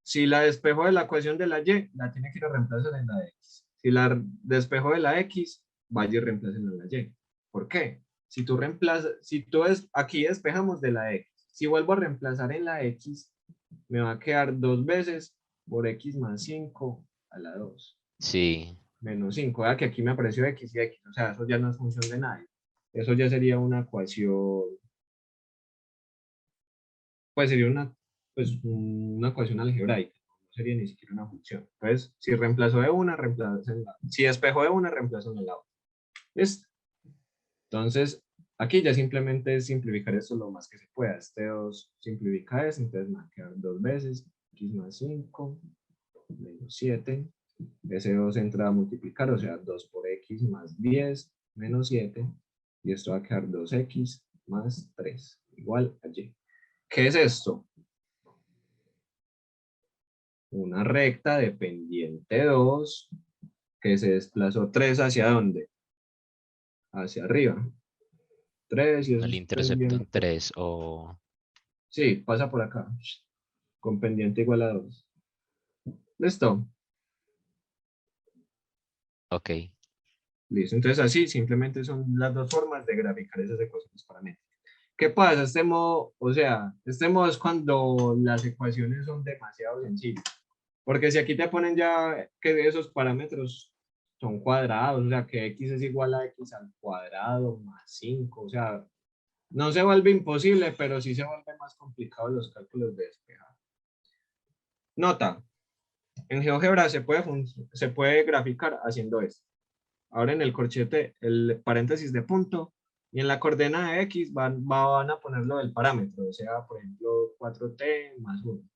Si la despejo de la ecuación de la y, la tiene que ir a reemplazar en la x. Si la despejo de la x, vaya y reemplacen en la y. ¿Por qué? Si tú reemplazas, si tú aquí despejamos de la x, si vuelvo a reemplazar en la x, me va a quedar 2 veces por x más 5 a la 2 Sí. menos 5. Vea que aquí me apareció x y x, o sea, eso ya no es función de nadie. Eso ya sería una ecuación, pues sería una ecuación algebraica, no sería ni siquiera una función. Entonces, si reemplazo de una, reemplazo en la otra. Si despejo de una, reemplazo en la otra. ¿Listo? Entonces, aquí ya simplemente es simplificar esto lo más que se pueda. Este 2 simplifica eso, entonces me va a quedar 2 veces, x más 5, menos 7. Ese 2 entra a multiplicar, o sea, 2 por x más 10 menos 7. Y esto va a quedar 2x más 3, igual a y. ¿Qué es esto? Una recta de pendiente 2 que se desplazó 3 hacia dónde? Hacia arriba. 3 y eso El es intercepto en pendiente. 3 o... Sí, pasa por acá. Con pendiente igual a 2. ¿Listo? Ok. Listo. Entonces así simplemente son las dos formas de graficar esas ecuaciones paramétricas. ¿Qué pasa? Este modo, o sea, este modo es cuando las ecuaciones son demasiado sencillas. Porque si aquí te ponen ya que esos parámetros son cuadrados, o sea, que x es igual a x al cuadrado más 5, o sea, no se vuelve imposible, pero sí se vuelve más complicado los cálculos de despejar. Nota, en GeoGebra se puede graficar haciendo esto. Ahora en el corchete, el paréntesis de punto, Y en la coordenada de X van a ponerlo del parámetro, o sea, por ejemplo, 4t más 1.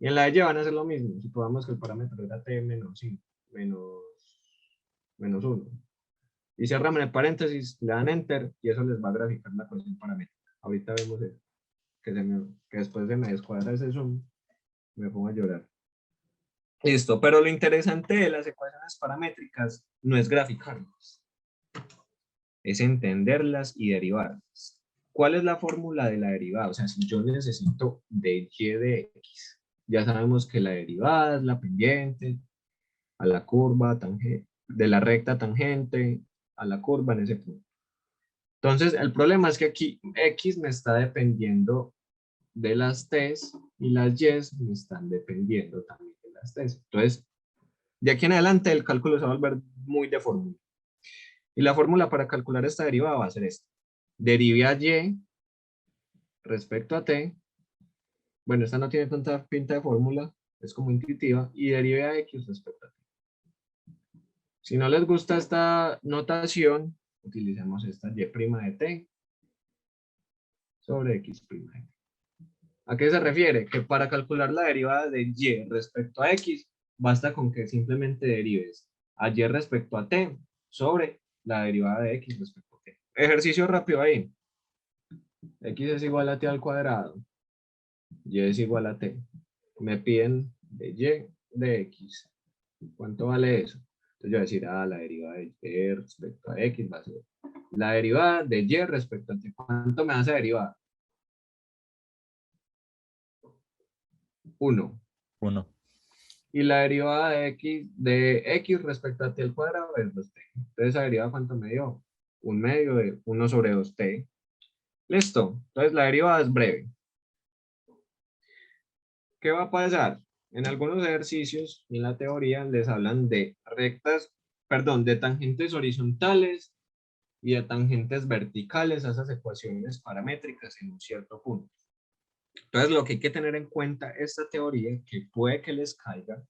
Y en la de Y van a hacer lo mismo. Supongamos que el parámetro era t menos 5, menos 1. Y cierran el paréntesis, le dan enter y eso les va a graficar la ecuación paramétrica. Ahorita vemos eso. Que después de me descuadra ese zoom, me pongo a llorar. Listo, pero lo interesante de las ecuaciones paramétricas no es graficarlas, es entenderlas y derivarlas. ¿Cuál es la fórmula de la derivada? O sea, si yo necesito de y de x, ya sabemos que la derivada es la pendiente a la curva tangente, de la recta tangente a la curva en ese punto. Entonces, el problema es que aquí x me está dependiendo de las t's y las y's me están dependiendo también de las t's. Entonces, de aquí en adelante el cálculo se va a volver muy de fórmula. Y la fórmula para calcular esta derivada va a ser esta. Derive a y respecto a t. Bueno, esta no tiene tanta pinta de fórmula, es como intuitiva. Y derive a x respecto a t. Si no les gusta esta notación, utilicemos esta y' de t sobre x' de t. ¿A qué se refiere? Que para calcular la derivada de y respecto a x, basta con que simplemente derives a y respecto a t sobre la derivada de x respecto a t. Ejercicio rápido ahí. X es igual a t al cuadrado. Y es igual a t. Me piden de y de x. ¿Cuánto vale eso? Entonces yo voy a decir, la derivada de y respecto a x va a ser la derivada de y respecto a t. ¿Cuánto me hace derivada? 1. 1. Y la derivada de x respecto a t al cuadrado es 2t. Entonces, ¿esa derivada cuánto me dio? 1/2 de 1 sobre 2t. Listo. Entonces, la derivada es breve. ¿Qué va a pasar? En algunos ejercicios y en la teoría les hablan de de tangentes horizontales y de tangentes verticales a esas ecuaciones paramétricas en un cierto punto. Entonces, lo que hay que tener en cuenta esta teoría, que puede que les caiga,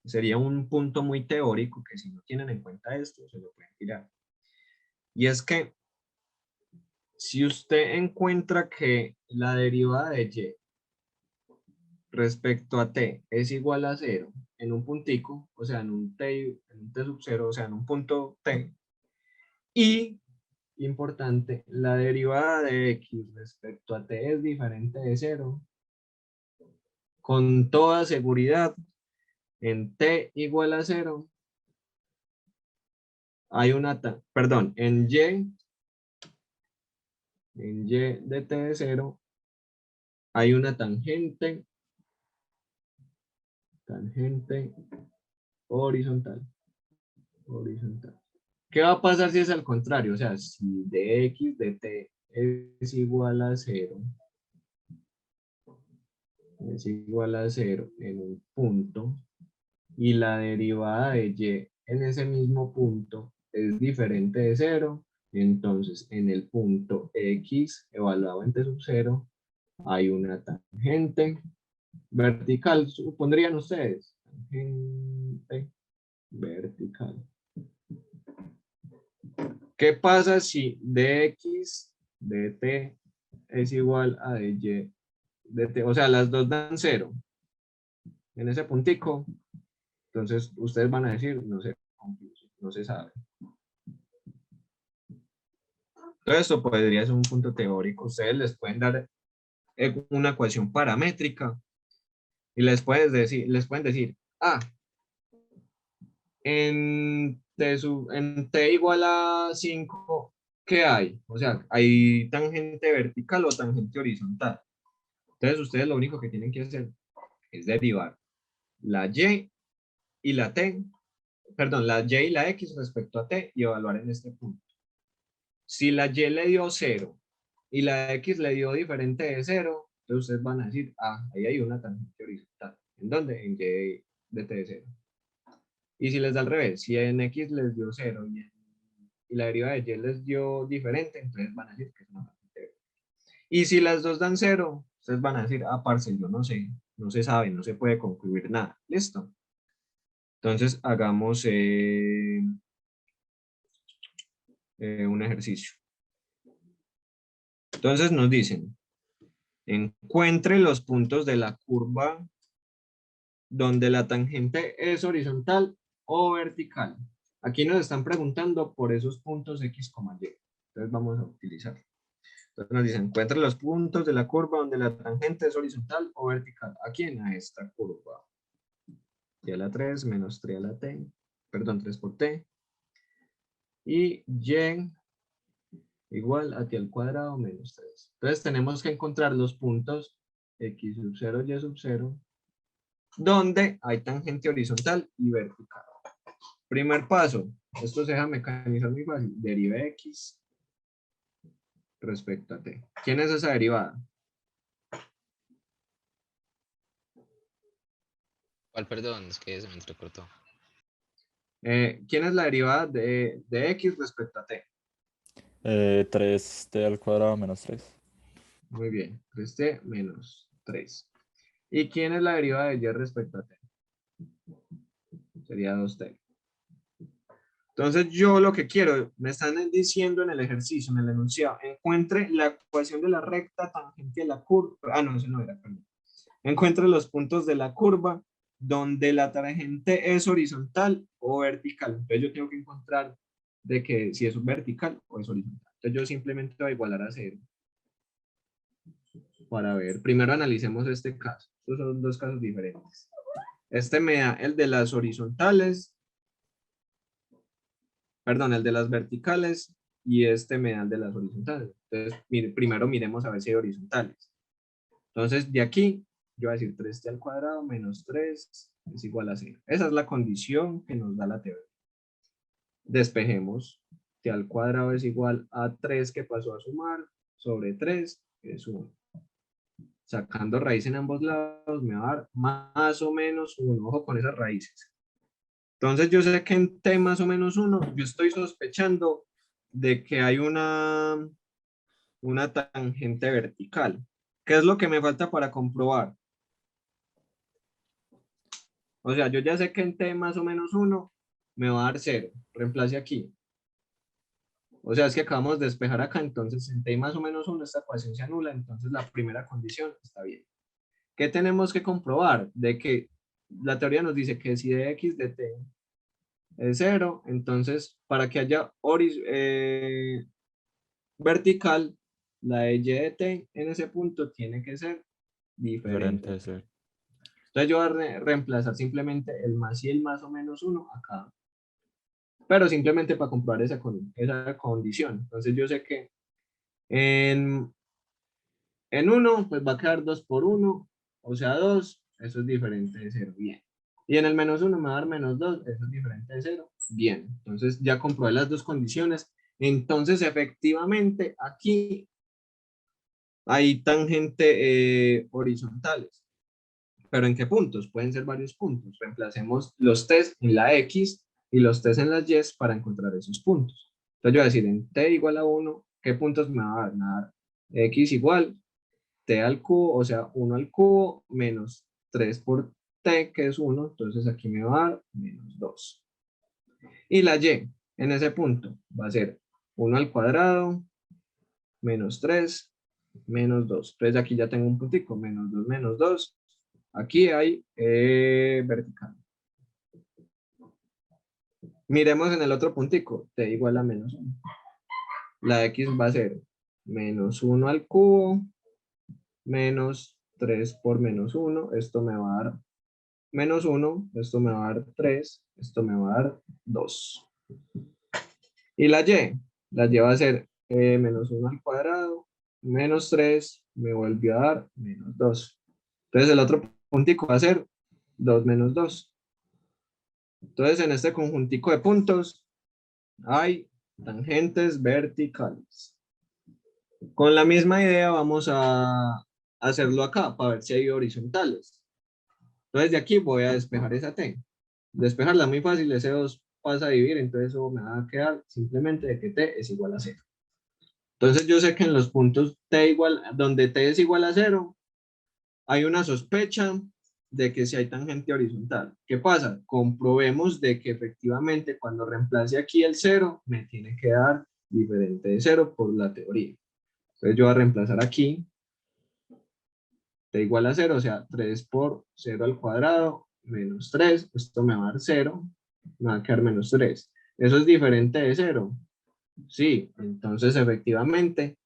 sería un punto muy teórico que si no tienen en cuenta esto, se lo pueden tirar. Y es que si usted encuentra que la derivada de y respecto a t es igual a 0 en un puntico, o sea, en un t sub 0, o sea, en un punto t, y, importante, la derivada de x respecto a t es diferente de 0, con toda seguridad, en t igual a 0, hay una, perdón, en y de t de 0 hay una tangente horizontal. ¿Qué va a pasar si es al contrario? O sea, si de x de t es igual a 0, en un punto, y la derivada de y en ese mismo punto es diferente de 0, entonces en el punto x evaluado en t sub 0 hay una tangente vertical, supondrían ustedes. Tangente vertical. ¿Qué pasa si dx de t es igual a dy de t? O sea, las dos dan 0 en ese puntico. Entonces, ustedes van a decir, no sé, no se sabe. Todo esto podría ser un punto teórico. Ustedes les pueden dar una ecuación paramétrica y les pueden decir, en t igual a 5, ¿qué hay? O sea, ¿hay tangente vertical o tangente horizontal? Entonces, ustedes lo único que tienen que hacer es derivar la y y la t, perdón, la y y la x respecto a t y evaluar en este punto. Si la y le dio 0 y la x le dio diferente de 0, entonces ustedes van a decir, ahí hay una tangente horizontal. ¿En dónde? En y de t de 0. Y si les da al revés, si en x les dio 0 y la derivada de y les dio diferente, entonces van a decir que es una tangente vertical. Y si las dos dan 0, ustedes van a decir, parce, yo no sé, no se sabe, no se puede concluir nada. ¿Listo? Entonces hagamos un ejercicio. Entonces nos dicen, encuentre los puntos de la curva donde la tangente es horizontal o vertical. Aquí nos están preguntando por esos puntos X, Y. Entonces vamos a utilizar. Entonces nos dicen, encuentre los puntos de la curva donde la tangente es horizontal o vertical. ¿A quién? A esta curva. Y a la 3 menos 3 a la t. Perdón, 3 por t. Y y igual a t al cuadrado menos 3. Entonces tenemos que encontrar los puntos x sub 0, y sub 0, donde hay tangente horizontal y vertical. Primer paso, esto se deja mecanizar muy fácil. Deriva x respecto a t. ¿Quién es esa derivada? ¿Cuál, perdón? Es que se me entrecortó. ¿Quién es la derivada de x respecto a t? 3t al cuadrado menos 3. Muy bien, 3t menos 3. ¿Y quién es la derivada de y respecto a t? Sería 2t. Entonces yo lo que quiero, me están diciendo en el ejercicio, en el enunciado, encuentre la ecuación de la recta tangente a la curva. Ah, no, ese no era, perdón. Encuentre los puntos de la curva donde la tangente es horizontal o vertical. Entonces yo tengo que encontrar de que si es vertical o es horizontal. Entonces yo simplemente voy a igualar a 0. Para ver, primero analicemos este caso. Estos son dos casos diferentes. Este me da el de las horizontales, perdón, el de las verticales, y este me da el de las horizontales. Entonces, primero miremos a ver si hay horizontales. Entonces, de aquí, yo voy a decir 3t al cuadrado menos 3 es igual a 0. Esa es la condición que nos da la teoría. Despejemos. T al cuadrado es igual a 3 que pasó a sumar sobre 3 es 1. Sacando raíz en ambos lados me va a dar más o menos 1. Ojo con esas raíces. Entonces yo sé que en T más o menos 1, yo estoy sospechando de que hay una tangente vertical. ¿Qué es lo que me falta para comprobar? O sea, yo ya sé que en T más o menos 1 me va a dar 0. Reemplace aquí. O sea, es que acabamos de despejar acá, entonces en T más o menos 1 esta ecuación se anula, entonces la primera condición está bien. ¿Qué tenemos que comprobar? De que la teoría nos dice que si de x de t es 0, entonces para que haya vertical, la de y de t en ese punto tiene que ser diferente. Diferente, sí. Entonces yo voy a reemplazar simplemente el más y el más o menos 1 acá. Pero simplemente para comprobar esa condición. Entonces yo sé que en 1 pues va a quedar 2 por 1, o sea 2, eso es diferente de 0, bien. Y en el menos 1 me va a dar menos 2, eso es diferente de 0, bien. Entonces ya comprobé las dos condiciones. Entonces efectivamente aquí hay tangente horizontales. ¿Pero en qué puntos? Pueden ser varios puntos. Reemplacemos los t's en la x y los t's en las y para encontrar esos puntos. Entonces yo voy a decir en t igual a 1, ¿qué puntos me va a dar? Me va a dar x igual t al cubo, o sea 1 al cubo menos 3 por t, que es 1, entonces aquí me va a dar menos 2. Y la y en ese punto va a ser 1 al cuadrado menos 3 menos 2. Entonces aquí ya tengo un puntico, menos 2. Aquí hay vertical. Miremos en el otro puntico, t igual a menos 1. La x va a ser menos 1 al cubo menos 3 por menos 1. Esto me va a dar menos 1, esto me va a dar 3, esto me va a dar 2. Y la y va a ser menos 1 al cuadrado menos 3, me volvió a dar menos 2. Entonces el otro puntico va a ser 2 menos 2. Entonces en este conjuntico de puntos hay tangentes verticales. Con la misma idea vamos a hacerlo acá para ver si hay horizontales. Entonces de aquí voy a despejar esa t. Despejarla muy fácil, ese 2 pasa a dividir, entonces eso me va a quedar simplemente de que t es igual a 0. Entonces yo sé que en los puntos donde t es igual a 0, hay una sospecha de que si hay tangente horizontal. ¿Qué pasa? Comprobemos de que efectivamente cuando reemplace aquí el 0, me tiene que dar diferente de 0 por la teoría. Entonces yo voy a reemplazar aquí t igual a 0, o sea, 3 por 0 al cuadrado menos 3, esto me va a dar 0, me va a quedar menos 3. ¿Eso es diferente de 0? Sí, entonces efectivamente,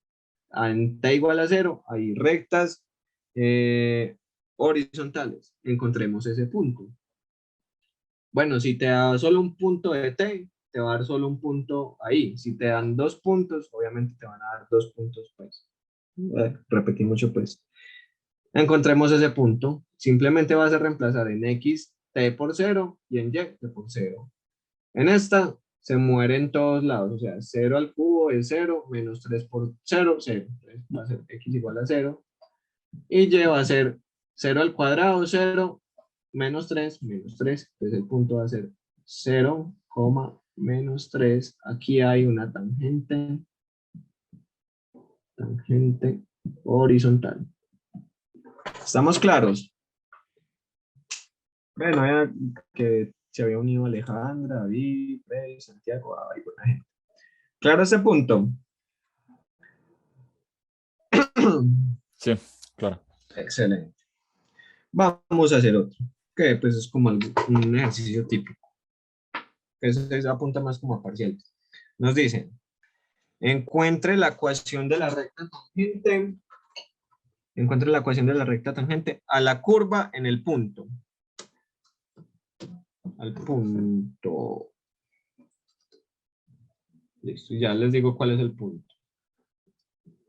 en t igual a 0 hay rectas horizontales. Encontremos ese punto. Bueno, si te da solo un punto de t, te va a dar solo un punto ahí. Si te dan 2 puntos, obviamente te van a dar 2 puntos, pues. Repetí mucho, pues. Encontremos ese punto. Simplemente vas a reemplazar en x t por 0 y en y t por 0. En esta se muere en todos lados, o sea, 0 al cubo es 0, menos 3 por 0, 0. Entonces va a ser x igual a 0. Y y va a ser 0 al cuadrado, 0, menos 3, menos 3. Entonces el punto va a ser 0, menos 3. Aquí hay una tangente horizontal. ¿Estamos claros? Bueno, ya que se había unido Alejandra, David, Rey, Santiago, hay buena gente. ¿Claro ese punto? Sí, claro. Excelente. Vamos a hacer otro, que pues es como un ejercicio típico, que se apunta más como a parcial. Nos dicen, encuentre la ecuación de la recta tangente, a la curva en el punto. Al punto. Listo, ya les digo cuál es el punto.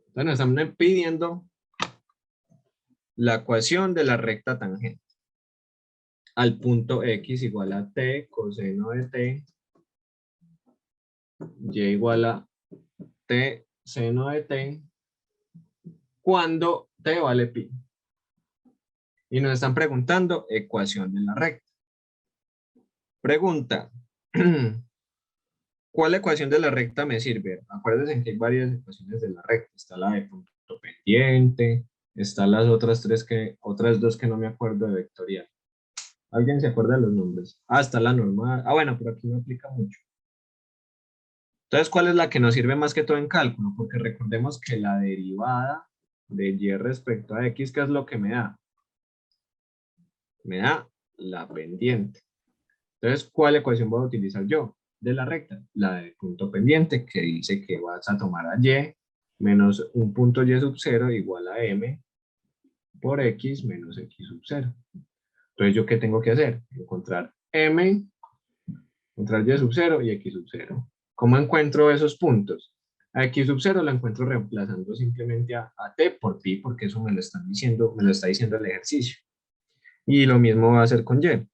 Entonces nos están pidiendo la ecuación de la recta tangente al punto x igual a t coseno de t, y igual a t seno de t, cuando t vale pi. Y nos están preguntando ecuación de la recta. Pregunta, ¿cuál ecuación de la recta me sirve? Acuérdense que hay varias ecuaciones de la recta. Está la de punto pendiente, están las otras dos que no me acuerdo de vectorial. ¿Alguien se acuerda de los nombres? Ah, está la normal. Ah, bueno, pero aquí no aplica mucho. Entonces, ¿cuál es la que nos sirve más que todo en cálculo? Porque recordemos que la derivada de y respecto a x, ¿qué es lo que me da? Me da la pendiente. Entonces, ¿cuál ecuación voy a utilizar yo? De la recta, la de punto pendiente, que dice que vas a tomar a y menos un punto y sub 0 igual a m por x menos x sub 0. Entonces, ¿yo qué tengo que hacer? Encontrar m, encontrar y sub 0 y x sub 0. ¿Cómo encuentro esos puntos? A x sub 0 la encuentro reemplazando simplemente a t por pi, porque eso me lo está diciendo el ejercicio. Y lo mismo va a hacer con y.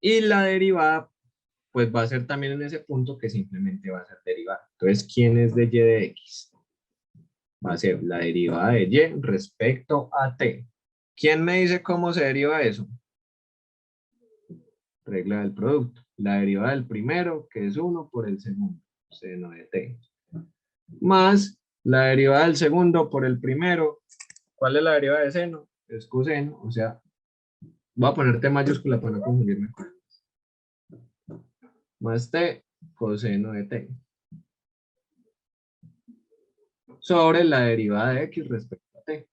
Y la derivada, pues va a ser también en ese punto que simplemente va a ser derivada. Entonces, ¿quién es de y de x? Va a ser la derivada de y respecto a t. ¿Quién me dice cómo se deriva eso? Regla del producto. La derivada del primero, que es 1 por el segundo, seno de t. Más la derivada del segundo por el primero. ¿Cuál es la derivada de seno? Es coseno, o sea, voy a poner t mayúscula para no confundirme con más t coseno de t sobre la derivada de x respecto a t.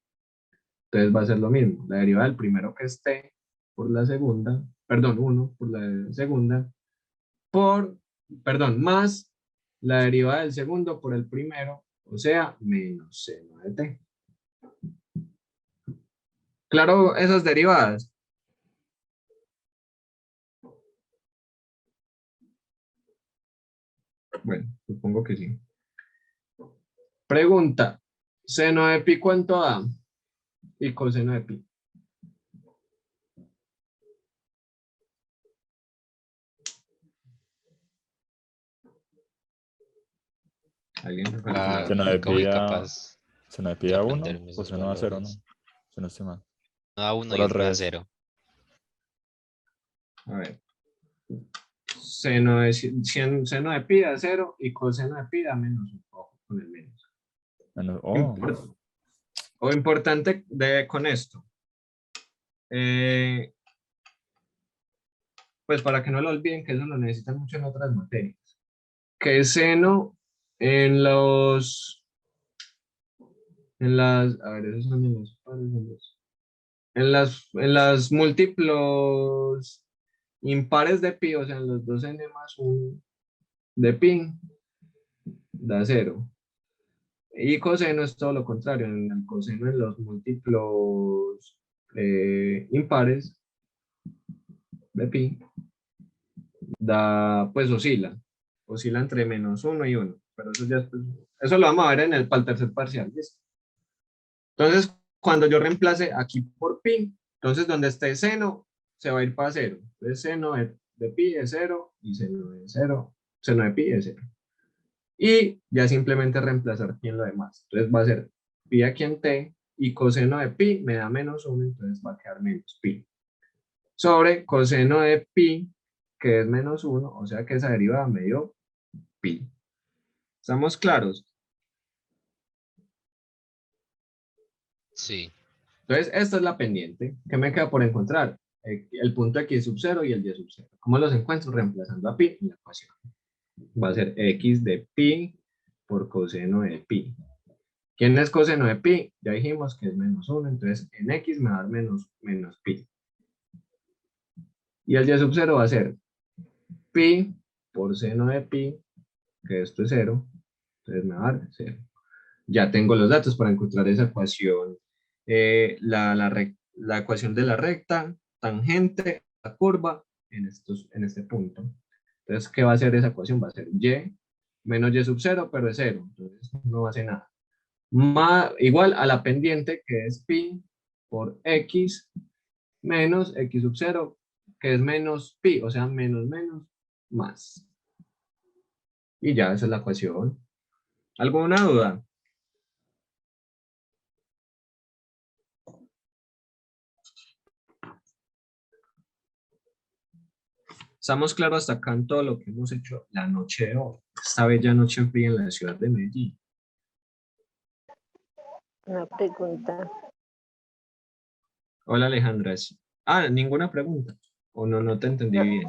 Entonces va a ser lo mismo. La derivada del primero, que es t por la segunda, perdón, 1 por la segunda, más la derivada del segundo por el primero, o sea, menos seno de t. Claro, esas derivadas. Bueno, supongo que sí. Pregunta, ¿seno de pi cuánto da? Y coseno de pi. ¿Alguien? Se nos Como despida, incapaz se nos de despida 1, aprenderme pues esos se nos da 0, ¿no? valores. Si no estoy mal. No da 1 O y al después a revés. 0. A ver. Seno de pi da 0 y coseno de pi da menos. Ojo con el menos. Oh, O importante con esto. Pues para que no lo olviden, que eso lo necesitan mucho en otras materias. Que seno en los En las, a ver, esos son en los pares, en las múltiplos impares de pi, o sea, en los 2n más 1 de pi, da 0. Y coseno es todo lo contrario, en el coseno en los múltiplos impares de pi, da, pues oscila entre -1 y 1, pero eso ya, eso lo vamos a ver para el tercer parcial, ¿listo? Entonces, cuando yo reemplace aquí por pi, entonces donde esté seno, se va a ir para 0. Entonces, seno de pi es 0 y seno de 0, seno de pi es 0. Y ya simplemente reemplazar pi en lo demás. Entonces va a ser pi aquí en t y coseno de pi me da -1, entonces va a quedar menos pi. Sobre coseno de pi, que es -1, o sea que esa derivada me dio pi. ¿Estamos claros? Sí. Entonces, esta es la pendiente. ¿Qué me queda por encontrar? El punto x sub 0 y el y sub 0. ¿Cómo los encuentro? Reemplazando a pi en la ecuación. Va a ser x de pi por coseno de pi. ¿Quién es coseno de pi? Ya dijimos que es -1, entonces en x me va a dar menos pi. Y el y sub 0 va a ser pi por seno de pi, que esto es 0, entonces me va a dar 0. Ya tengo los datos para encontrar esa ecuación. La ecuación de la recta, tangente, la curva, en este punto. Entonces, ¿qué va a hacer esa ecuación? Va a ser y menos y sub 0, pero es 0, entonces no hace nada. Igual a la pendiente, que es pi por x menos x sub 0, que es menos pi, o sea, menos más. Y ya, esa es la ecuación. ¿Alguna duda? Estamos claros hasta acá en todo lo que hemos hecho la noche de hoy. Esta bella noche fría en la ciudad de Medellín. Una pregunta. Hola Alejandra. Ninguna pregunta. O no te entendí No. bien.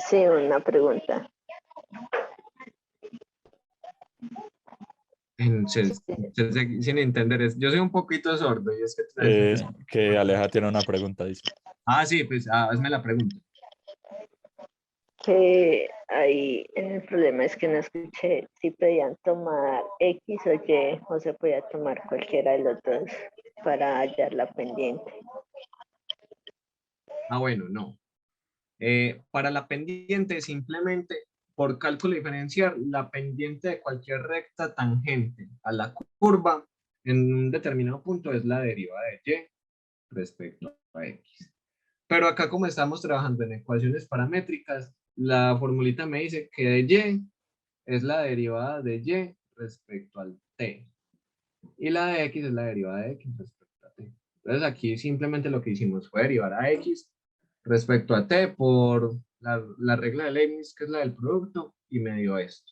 Sí, una pregunta. Sin entender. Yo soy un poquito sordo y es que... Que Aleja tiene una pregunta, dice. Sí, pues hazme la pregunta. Que ahí el problema es que no escuché si podían tomar X o Y o se podía tomar cualquiera de los dos para hallar la pendiente. Bueno, no. Para la pendiente, simplemente por cálculo diferencial, la pendiente de cualquier recta tangente a la curva en un determinado punto es la derivada de y respecto a x. Pero acá, como estamos trabajando en ecuaciones paramétricas, la formulita me dice que de y es la derivada de y respecto al t. Y la de x es la derivada de x respecto a t. Entonces aquí simplemente lo que hicimos fue derivar a x respecto a t por la regla de Leibniz, que es la del producto, y me dio esto.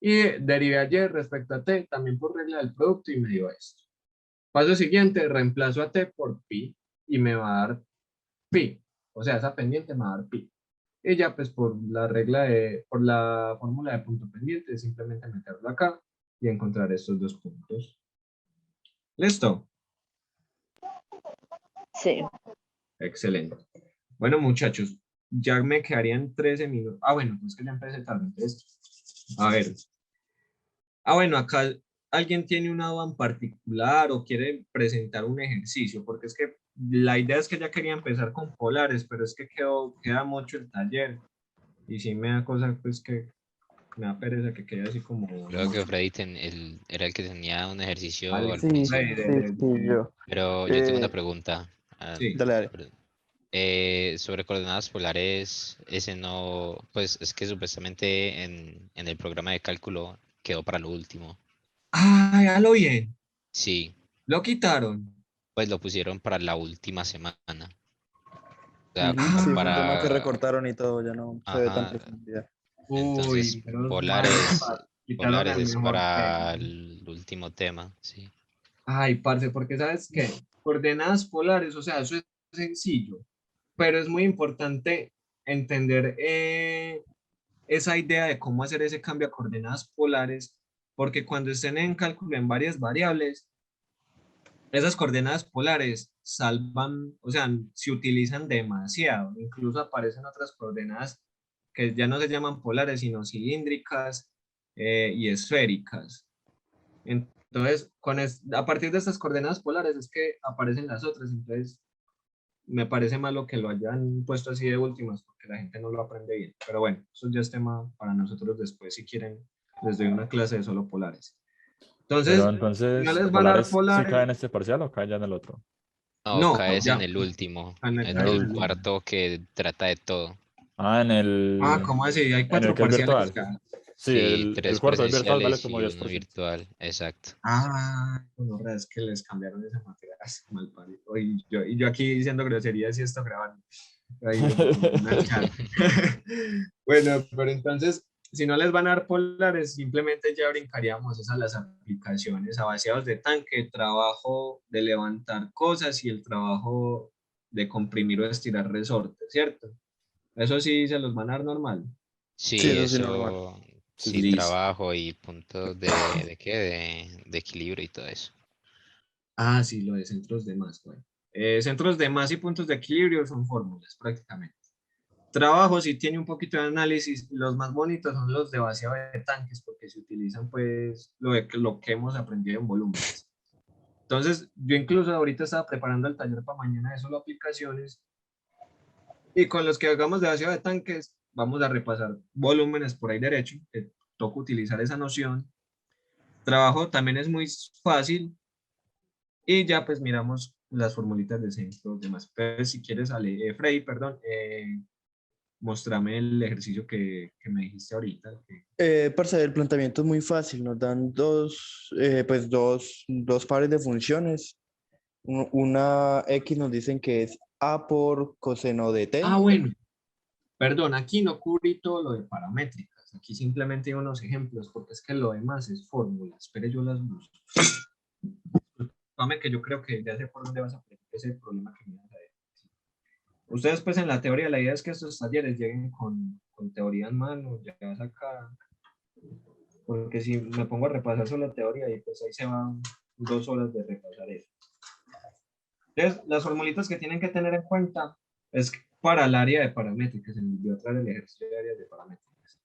Y derivé a y respecto a t también por regla del producto y me dio esto. Paso siguiente, reemplazo a t por pi y me va a dar pi. O sea, esa pendiente me va a dar pi. Y ya pues por la fórmula de punto pendiente, simplemente meterlo acá y encontrar estos dos puntos. ¿Listo? Sí. Excelente. Bueno, muchachos, ya me quedarían 13 minutos. Bueno, pues que ya empecé tarde. Entonces, a ver. Bueno, acá alguien tiene una duda en particular o quiere presentar un ejercicio, porque es que la idea es que ya quería empezar con polares, pero es que queda mucho el taller. Y sí me da cosa, pues que me da pereza que quede así como... Creo que Freddy era el que tenía un ejercicio Vale, al Sí, principio. yo. Pero yo tengo una Eh, pregunta. Sí. Dale, dale. Perdón. Sobre coordenadas polares, ese no, pues es que supuestamente en el programa de cálculo quedó para lo último. Hágalo bien. Sí, Lo quitaron. pues lo pusieron para la última semana. O sea, Ujú, como sí, fue un tema que para, recortaron y todo, ya no se ve tan ajá, profundidad. entonces Menos mal. polares, Quitaron polares al es mejor para tema. el último tema, sí. Parce, porque ¿sabes qué? Coordenadas polares, o sea, eso es sencillo, pero es muy importante entender esa idea de cómo hacer ese cambio a coordenadas polares, porque cuando estén en cálculo en varias variables, esas coordenadas polares salvan, o sea, se utilizan demasiado. Incluso aparecen otras coordenadas que ya no se llaman polares, sino cilíndricas y esféricas. Entonces, a partir de estas coordenadas polares es que aparecen las otras. Entonces, me parece malo que lo hayan puesto así de últimas porque la gente no lo aprende bien. Pero bueno, eso ya es tema para nosotros después. Si quieren, les doy una clase de solo polares. Pero Entonces, si no entonces, les van a dar ¿polares sí cae polares, en este parcial o cae ya en el otro? No, no, caes en ya. el último, En en el el último. cuarto que trata de todo. Ah, ¿Cómo así? Hay en el 4 que es parciales virtual. ya. Sí, Sí, el tres cuarto es virtual, vale presenciales como y uno 10%. virtual, exacto. Bueno, es que les cambiaron esa materia. Mal parido. Y yo aquí diciendo groserías y esto grabando. Ahí en el chat. Bueno, pero entonces, si no les van a dar polares, simplemente ya brincaríamos esas las aplicaciones a vaciados de tanque, trabajo de levantar cosas y el trabajo de comprimir o estirar resortes, ¿cierto? Eso sí se los van a dar normal. Sí, Sí, eso sí, normal. eso, Sí, sí, sí, sí. Listo. trabajo y puntos ¿de qué? De equilibrio y todo eso. Ah, sí, lo de centros de más, bueno. Centros de más y puntos de equilibrio son fórmulas prácticamente. Trabajo sí tiene un poquito de análisis, los más bonitos son los de vaciado de tanques porque se utilizan pues lo que hemos aprendido en volúmenes. Entonces, yo incluso ahorita estaba preparando el taller para mañana de solo aplicaciones y con los que hagamos de vaciado de tanques vamos a repasar volúmenes por ahí derecho, que toca utilizar esa noción. Trabajo también es muy fácil y ya pues miramos las formulitas de centros demás. Entonces, si quieres, Freddy, perdón, mostrame el ejercicio que me dijiste ahorita. Parce, el planteamiento es muy fácil. Nos dan dos pares de funciones. Una X nos dicen que es A por coseno de Ah, T. bueno, perdón, aquí no cubrí todo lo de paramétricas. Aquí simplemente hay unos ejemplos, porque es que lo demás es fórmulas. Espere, yo las busco. Dame que yo creo que ya sé por dónde vas a aprender ese problema que me vas a decir. Ustedes, pues en la teoría, la idea es que estos talleres lleguen con teoría en mano, ya acá, porque si me pongo a repasar solo la teoría, y pues ahí se van 2 horas de repasar eso. Entonces, las formulitas que tienen que tener en cuenta es para el área de paramétricas. Se me olvidó traer el ejercicio de áreas de paramétricas.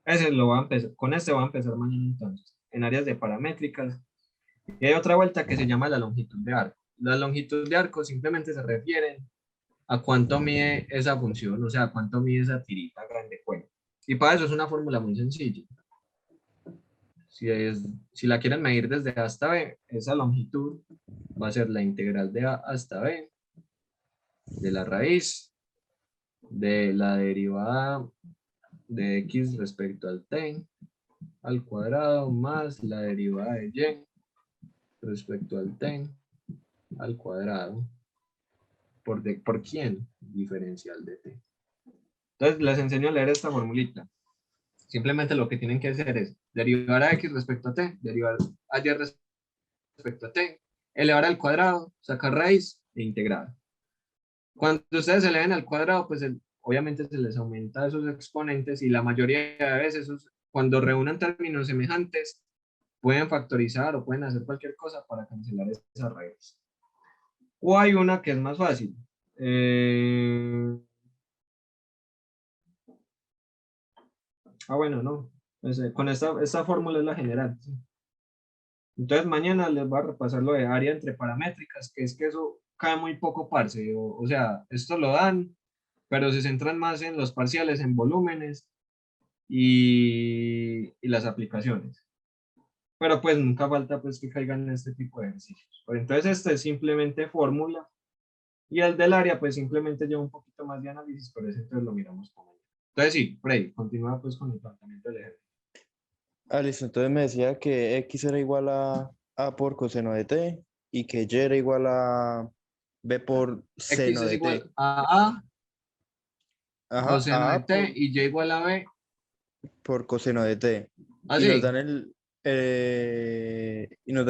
Ese lo voy a empezar, con este voy a empezar mañana entonces, en áreas de paramétricas. Y hay otra vuelta que se llama la longitud de arco. La longitud de arco simplemente se refiere a cuánto mide esa función, o sea, cuánto mide esa tirita grande cuello. Y para eso es una fórmula muy sencilla. Si la quieren medir desde A hasta B, esa longitud va a ser la integral de A hasta B de la raíz de la derivada de x respecto al t al cuadrado más la derivada de y respecto al t al cuadrado por quién, diferencial de t. Entonces les enseño a leer esta formulita. Simplemente lo que tienen que hacer es derivar a x respecto a t, derivar a y respecto a t, elevar al cuadrado, sacar raíz e integrar. Cuando ustedes eleven al cuadrado, pues obviamente se les aumenta esos exponentes y la mayoría de veces cuando reúnan términos semejantes pueden factorizar o pueden hacer cualquier cosa para cancelar esas raíces. O hay una que es más fácil. Bueno, no. Con esta fórmula es la general. ¿Sí? Entonces mañana les voy a repasar lo de área entre paramétricas, que es que eso cae muy poco parce. O sea, esto lo dan, pero se centran más en los parciales, en volúmenes y las aplicaciones. Pero pues nunca falta pues que caigan en este tipo de ejercicios. Pero entonces este es simplemente fórmula y el del área pues simplemente lleva un poquito más de análisis, pero ese entonces lo miramos con él. Entonces sí, Freddy, continúa pues con el planteamiento del ejercicio. Ah, listo. Entonces me decía que X era igual a A por coseno de T y que Y era igual a B por X seno es de T. igual a A Ajá, coseno a de A T y Y igual a B. por coseno de T. Y nos Así. dan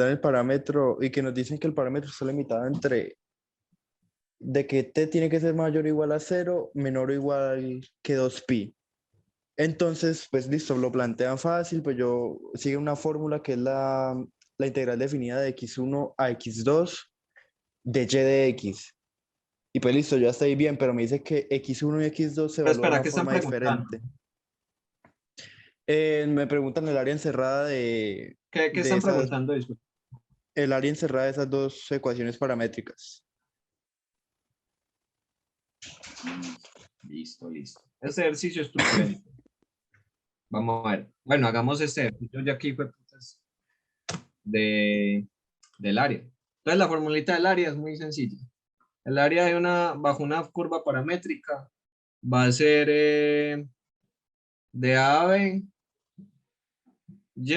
el parámetro y que nos dicen que el parámetro está limitado entre de que T tiene que ser mayor o igual a 0, menor o igual que 2pi. Entonces, pues listo, lo plantean fácil, pues sigue una fórmula que es la integral definida de x1 a x2 de y de x. Y pues listo, yo estoy bien, pero me dice que x1 y x2 se Pero evalúan de espera, una ¿qué están forma preguntando? diferente. Me preguntan el área encerrada ¿Qué de están esas, preguntando? Disculpe. el área encerrada de esas dos ecuaciones paramétricas. Listo, listo. Este ejercicio es truculento. Vamos a ver. Bueno, hagamos este ejercicio ya aquí fue del área. Entonces la formulita del área es muy sencilla. El área bajo una curva paramétrica va a ser de A a B y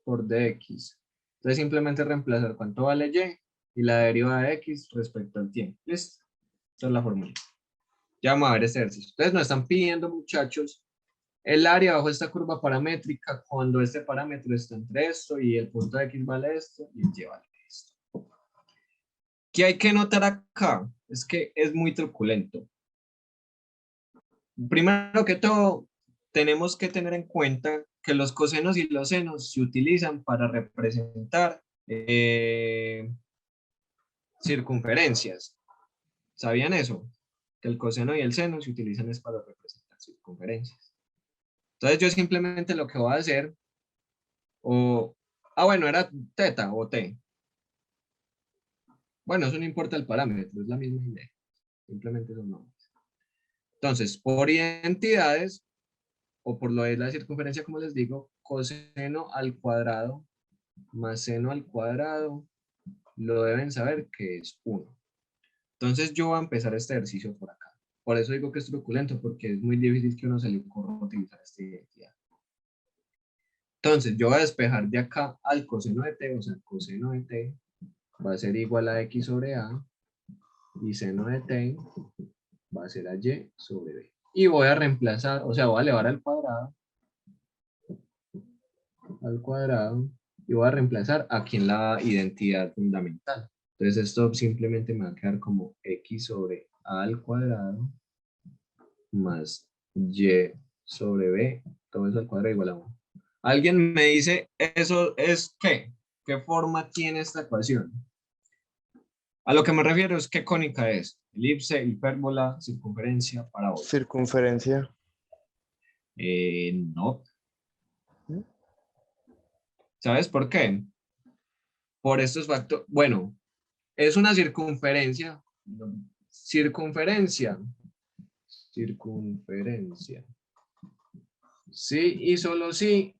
por dx. Entonces simplemente reemplazar cuánto vale y la derivada de x respecto al tiempo. ¿Listo? Esta es la fórmula. Ya vamos a ver este ejercicio. Entonces nos están pidiendo, muchachos, el área bajo esta curva paramétrica cuando este parámetro está entre esto y el punto de x vale esto y el y vale esto. ¿Qué hay que notar acá? Es que es muy truculento. Primero que todo, tenemos que tener en cuenta que los cosenos y los senos se utilizan para representar circunferencias. ¿Sabían eso? Que el coseno y el seno se utilizan es para representar circunferencias. Entonces yo simplemente lo que voy a hacer, bueno, era teta o t. Bueno, eso no importa el parámetro, es la misma idea. Simplemente son nombres. Entonces, por identidades, o por lo de la circunferencia, como les digo, coseno al cuadrado más seno al cuadrado, lo deben saber que es 1. Entonces yo voy a empezar este ejercicio por acá. Por eso digo que es truculento, porque es muy difícil que uno se le ocurra utilizar esta identidad. Entonces yo voy a despejar de acá al coseno de t, o sea, coseno de t va a ser igual a x sobre a, y seno de t va a ser a y sobre b. Y voy a reemplazar, o sea, voy a elevar al cuadrado, y voy a reemplazar aquí en la identidad fundamental. Entonces esto simplemente me va a quedar como x sobre a al cuadrado más y sobre b, todo eso al cuadrado igual a 1. ¿Alguien me dice eso es qué? ¿Qué forma tiene esta ecuación? A lo que me refiero es qué cónica es. Elipse, hipérbola, circunferencia, parábola. Circunferencia. No. ¿Sabes por qué? Por estos factores. Bueno, es una circunferencia. Circunferencia. Sí y solo sí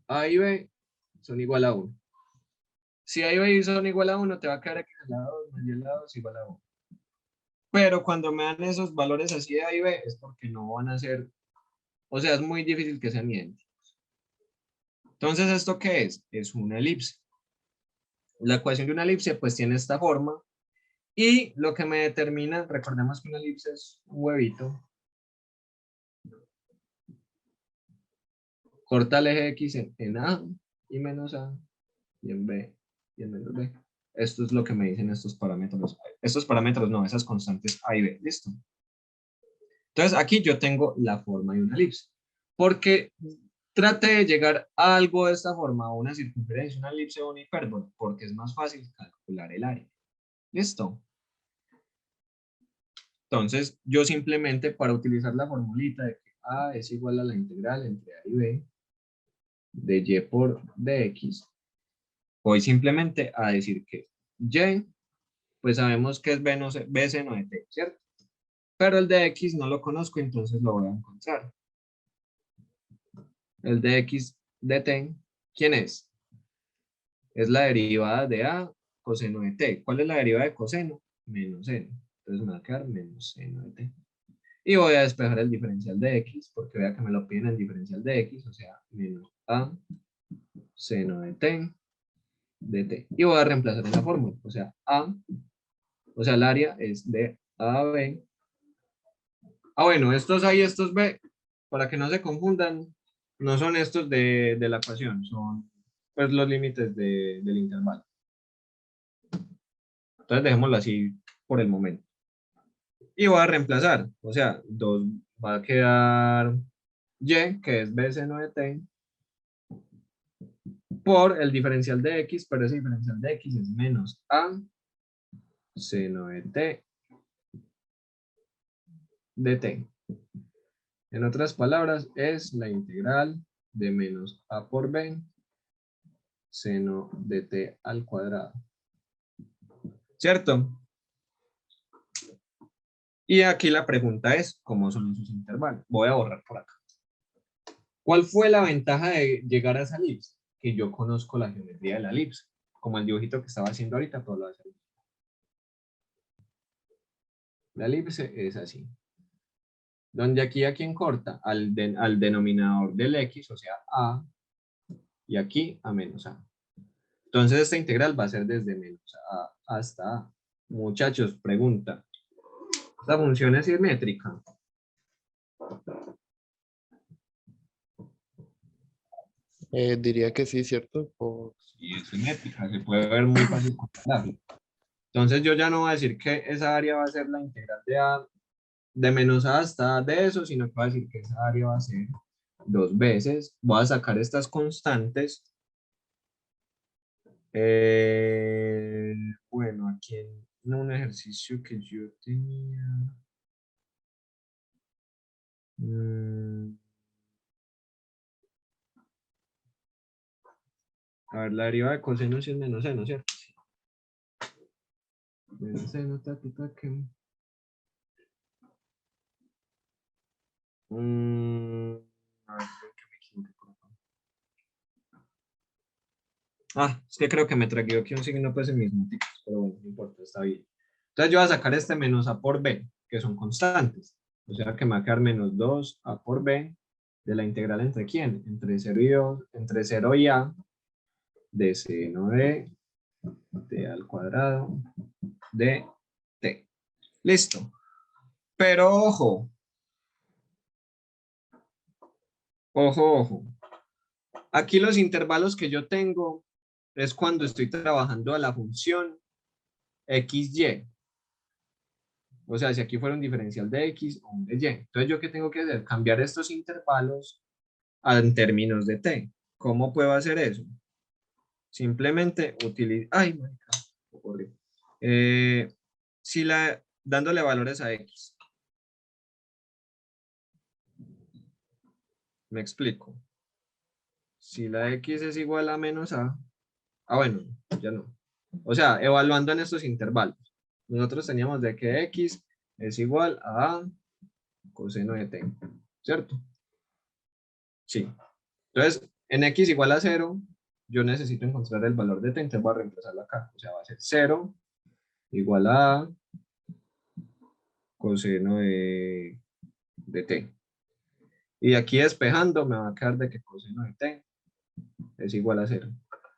A y B son igual a 1. Si A y B son igual a 1, te va a quedar x elevado a 2 más y elevado a 2 igual a 1. Pero cuando me dan esos valores así de A y B es porque no van a ser, o sea, es muy difícil que sean idénticos. Entonces, ¿esto qué es? Es una elipse. La ecuación de una elipse pues tiene esta forma y lo que me determina, recordemos que una elipse es un huevito, corta el eje X en A y menos A y en B y en menos B. Esto es lo que me dicen estos parámetros. Estos parámetros no, esas constantes A y B. ¿Listo? Entonces aquí yo tengo la forma de una elipse. Porque trate de llegar a algo de esta forma, una circunferencia, una elipse o una hipérbola, porque es más fácil calcular el área. ¿Listo? Entonces, yo simplemente para utilizar la formulita de que A es igual a la integral entre A y B de Y por dx, voy simplemente a decir que Y, pues sabemos que es B seno de t, ¿cierto? Pero el de x no lo conozco, entonces lo voy a encontrar. El de x de t, ¿quién es? Es la derivada de A coseno de t. ¿Cuál es la derivada de coseno? Menos seno. Entonces me va a quedar menos seno de t. Y voy a despejar el diferencial de x, porque vea que me lo piden el diferencial de x, o sea, menos a seno de t de t. Y voy a reemplazar en la fórmula, o sea, el área es de a a b. Bueno, estos a y estos b, para que no se confundan, no son estos de la ecuación, son pues los límites del intervalo. Entonces dejémoslo así por el momento. Y voy a reemplazar, o sea, 2 va a quedar y, que es b seno de t, por el diferencial de x, pero ese diferencial de x es menos a seno de t de t. En otras palabras, es la integral de menos a por b seno de t al cuadrado. ¿Cierto? Y aquí la pregunta es, ¿cómo son esos intervalos? Voy a borrar por acá. ¿Cuál fue la ventaja de llegar a esa elipse? Que yo conozco la geometría de la elipse, como el dibujito que estaba haciendo ahorita, todo lo hace. La elipse es así. Donde aquí a quien corta al denominador del x, o sea, a, y aquí a menos a. Entonces esta integral va a ser desde menos a hasta a. Muchachos, pregunta. ¿Esta función es simétrica? Diría que sí, ¿cierto? Sí, es simétrica, se puede ver muy fácil con la gráfica. Entonces yo ya no voy a decir que esa área va a ser la integral de a de menos a hasta a de eso, sino que voy a decir que esa área va a ser 2 veces. Voy a sacar estas constantes. Bueno, aquí en un ejercicio que yo tenía. A ver, la derivada de coseno sí es menos seno, ¿cierto? Sí. Menos seno, tati, que. A ver, creo que me equivoqué por acá. Es que creo que me tragué aquí un signo pues el mismo tipo, pero bueno, no importa, está bien. Entonces yo voy a sacar este menos a por b, que son constantes. O sea que me va a quedar menos 2 a por b de la integral entre quién? Entre 0 y 2, entre 0 y a de seno de t al cuadrado de t. Listo. Pero ojo. Ojo. Aquí los intervalos que yo tengo es cuando estoy trabajando a la función xy. O sea, si aquí fuera un diferencial de x o un de y. Entonces, ¿yo qué tengo que hacer? Cambiar estos intervalos en términos de t. ¿Cómo puedo hacer eso? Simplemente utilizo... ¡Ay, marica! Dándole valores a x. Me explico. Si la x es igual a menos a... bueno, ya no. O sea, evaluando en estos intervalos. Nosotros teníamos de que x es igual a coseno de t. ¿Cierto? Sí. Entonces, en x igual a 0, yo necesito encontrar el valor de t, entonces voy a reemplazarlo acá. O sea, va a ser 0 igual a coseno de t. Y aquí despejando me va a quedar de que coseno de t es igual a 0.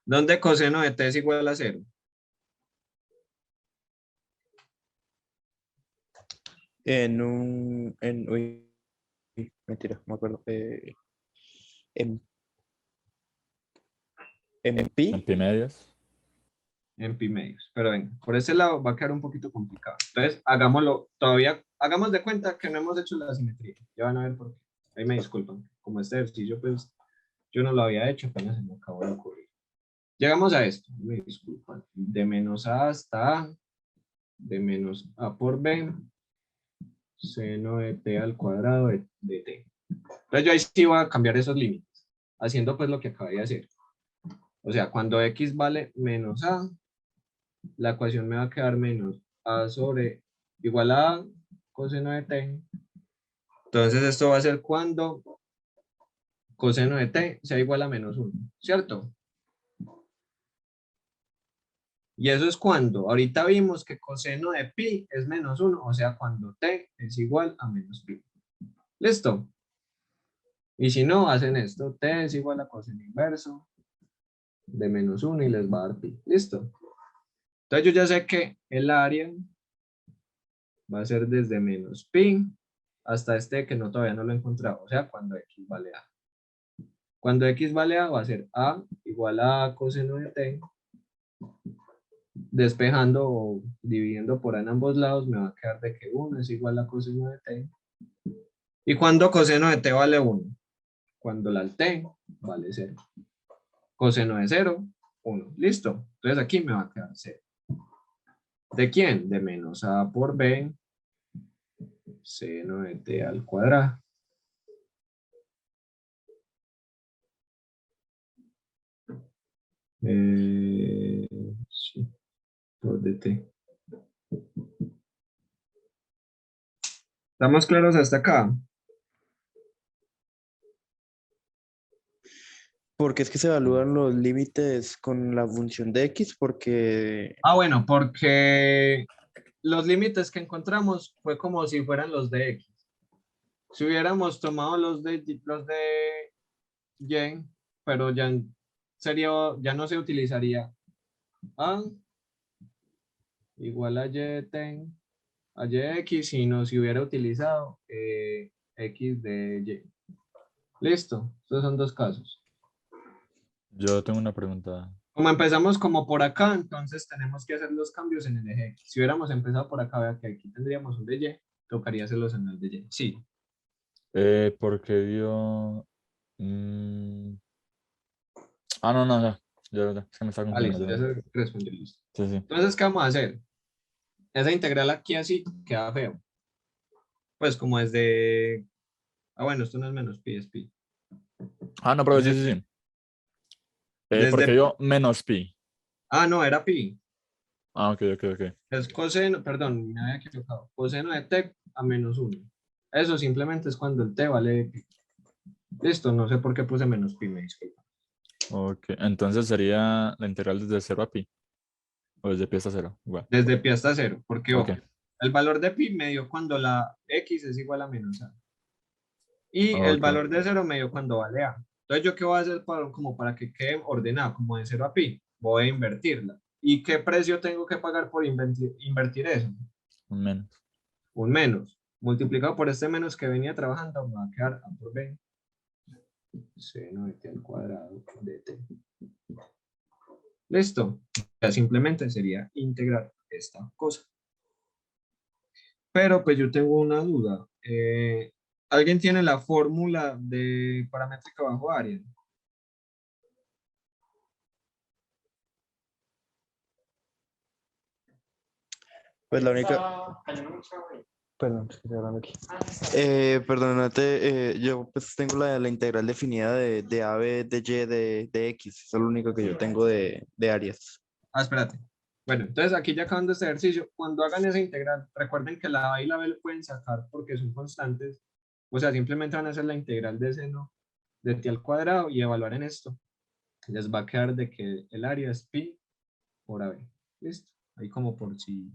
¿Dónde coseno de t es igual a 0? Uy, mentira, me acuerdo. En En pi. pi medios. En pi medios. Pero venga, por ese lado va a quedar un poquito complicado. Entonces, hagámoslo todavía, hagamos de cuenta que no hemos hecho la simetría. Ya van a ver por qué. Ahí me disculpan. Como este ejercicio, pues, yo no lo había hecho, apenas se me acabó de ocurrir. Llegamos a esto, me disculpan. De menos a hasta a, de menos a por b, seno de t al cuadrado de t. Entonces yo ahí sí voy a cambiar esos límites, haciendo pues lo que acabé de hacer. O sea, cuando x vale menos a, la ecuación me va a quedar menos a sobre igual a coseno de t. Entonces esto va a ser cuando coseno de t sea igual a menos 1, ¿cierto? Y eso es cuando, ahorita vimos que coseno de pi es menos 1, o sea, cuando t es igual a menos pi. ¿Listo? Y si no, hacen esto, t es igual a coseno inverso de menos 1 y les va a dar pi. ¿Listo? Entonces yo ya sé que el área va a ser desde menos pi hasta este que no, todavía no lo he encontrado, o sea, cuando x vale a. Cuando x vale a va a ser a igual a coseno de t, despejando o dividiendo por a en ambos lados me va a quedar de que 1 es igual a coseno de t. ¿Y cuando coseno de t vale 1? Cuando la t vale 0. Coseno de 0, 1. Listo. Entonces aquí me va a quedar 0. ¿De quién? De menos a por b, seno de t al cuadrado. Sí, por dt. ¿Estamos claros hasta acá? Porque es que se evalúan los límites con la función de x, porque Ah, bueno, porque los límites que encontramos fue como si fueran los de x. Si hubiéramos tomado los de y, pero ya no se utilizaría a igual a y ten a yx, sino si hubiera utilizado x de y. Listo, estos son dos casos. Yo tengo una pregunta. Como empezamos como por acá, entonces tenemos que hacer los cambios en el eje X. Si hubiéramos empezado por acá, vea que aquí tendríamos un de Y, tocaría hacerlos en el de Y. Sí, Porque dio... mm, no, no, ya, es que me está listo, ya confundiendo. se respondió, listo. Sí, sí. Entonces, ¿qué vamos a hacer? Esa integral aquí así queda feo. Pues como desde... Ah, bueno, esto no es menos pi, es pi. No, pero sí, Entonces, sí, sí. Porque desde... dio menos pi. Ah, no, era pi. Ok, ok, ok. Es coseno, perdón, me había equivocado. Coseno de t a menos 1. Eso simplemente es cuando el t vale pi. Listo, no sé por qué puse menos pi, me disculpo. Ok, entonces sería la integral desde 0 a pi. O desde pi hasta 0, igual. Desde pi hasta 0, porque Ok, ojo, el valor de pi me dio cuando la x es igual a menos a. Y el ok. valor de 0 me dio cuando vale a. Entonces, ¿yo qué voy a hacer como para que quede ordenado, como de 0 a pi? Voy a invertirla. ¿Y qué precio tengo que pagar por invertir eso? Menos. Un menos. Multiplicado por este menos que venía trabajando, me va a quedar a por b. Seno de t al cuadrado de t. Listo. Ya simplemente sería integrar esta cosa. Pero pues yo tengo una duda. ¿Alguien tiene la fórmula de paramétrica bajo área? pues la única... Perdón, estoy hablando aquí. Perdónate, yo pues tengo la integral definida de a, b, de y, de x. Eso es lo único que yo tengo de áreas. Ah, espérate. Bueno, entonces aquí ya acabando este ejercicio, cuando hagan esa integral, recuerden que la a y la b lo pueden sacar porque son constantes. O sea, simplemente van a hacer la integral de seno de t al cuadrado y evaluar en esto. Les va a quedar de que el área es pi por ab. Listo. Ahí como por si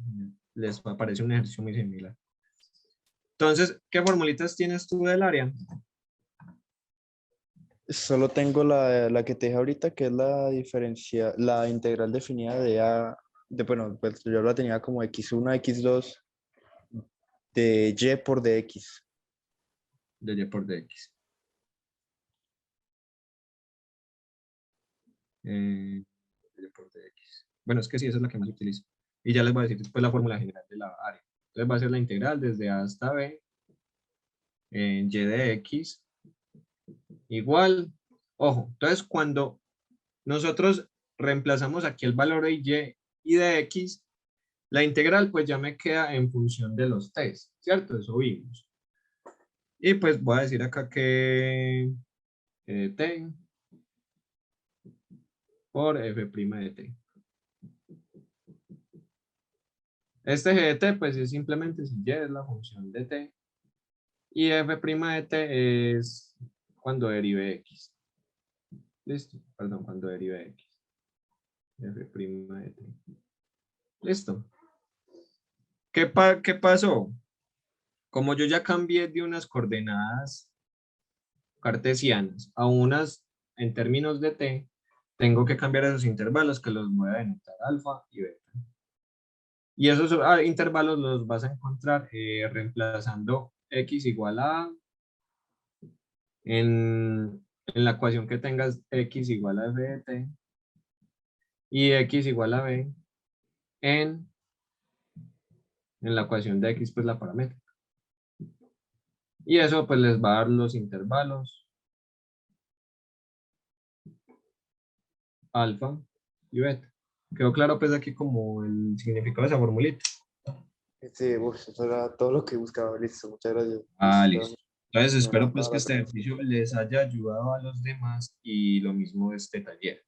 les aparece un ejercicio muy similar. Entonces, ¿qué formulitas tienes tú del área? Solo tengo la que te dije ahorita, que es la integral definida de a, bueno, pues yo la tenía como x1, x2 de y por dx. De y por dx. Y por dx. Bueno, es que sí, esa es la que más utilizo. Y ya les voy a decir después la fórmula general de la área. Entonces va a ser la integral desde a hasta b en y de x igual. Ojo, entonces cuando nosotros reemplazamos aquí el valor de y y de x, la integral pues ya me queda en función de los t's, ¿cierto? Eso vimos. Y pues voy a decir acá que t por f' de t. Este g de t pues es simplemente si y es la función de t y f' de t es cuando derive x. Listo, perdón, cuando derive x. F' de t. Listo. ¿Qué pasó? Como yo ya cambié de unas coordenadas cartesianas a unas en términos de t, tengo que cambiar esos intervalos que los voy a denotar alfa y beta. Y esos intervalos los vas a encontrar reemplazando x igual a en la ecuación que tengas x igual a f de t y x igual a b en la ecuación de x, pues la paramétrica. Y eso pues les va a dar los intervalos alfa y beta. Quedó claro pues aquí como el significado de esa formulita. Sí, uf, eso era todo lo que buscaba. Listo, muchas gracias. Ah, Listo, listo. Entonces me espero da pues toda que la este tarea. ejercicio les haya ayudado a los demás y lo mismo este taller.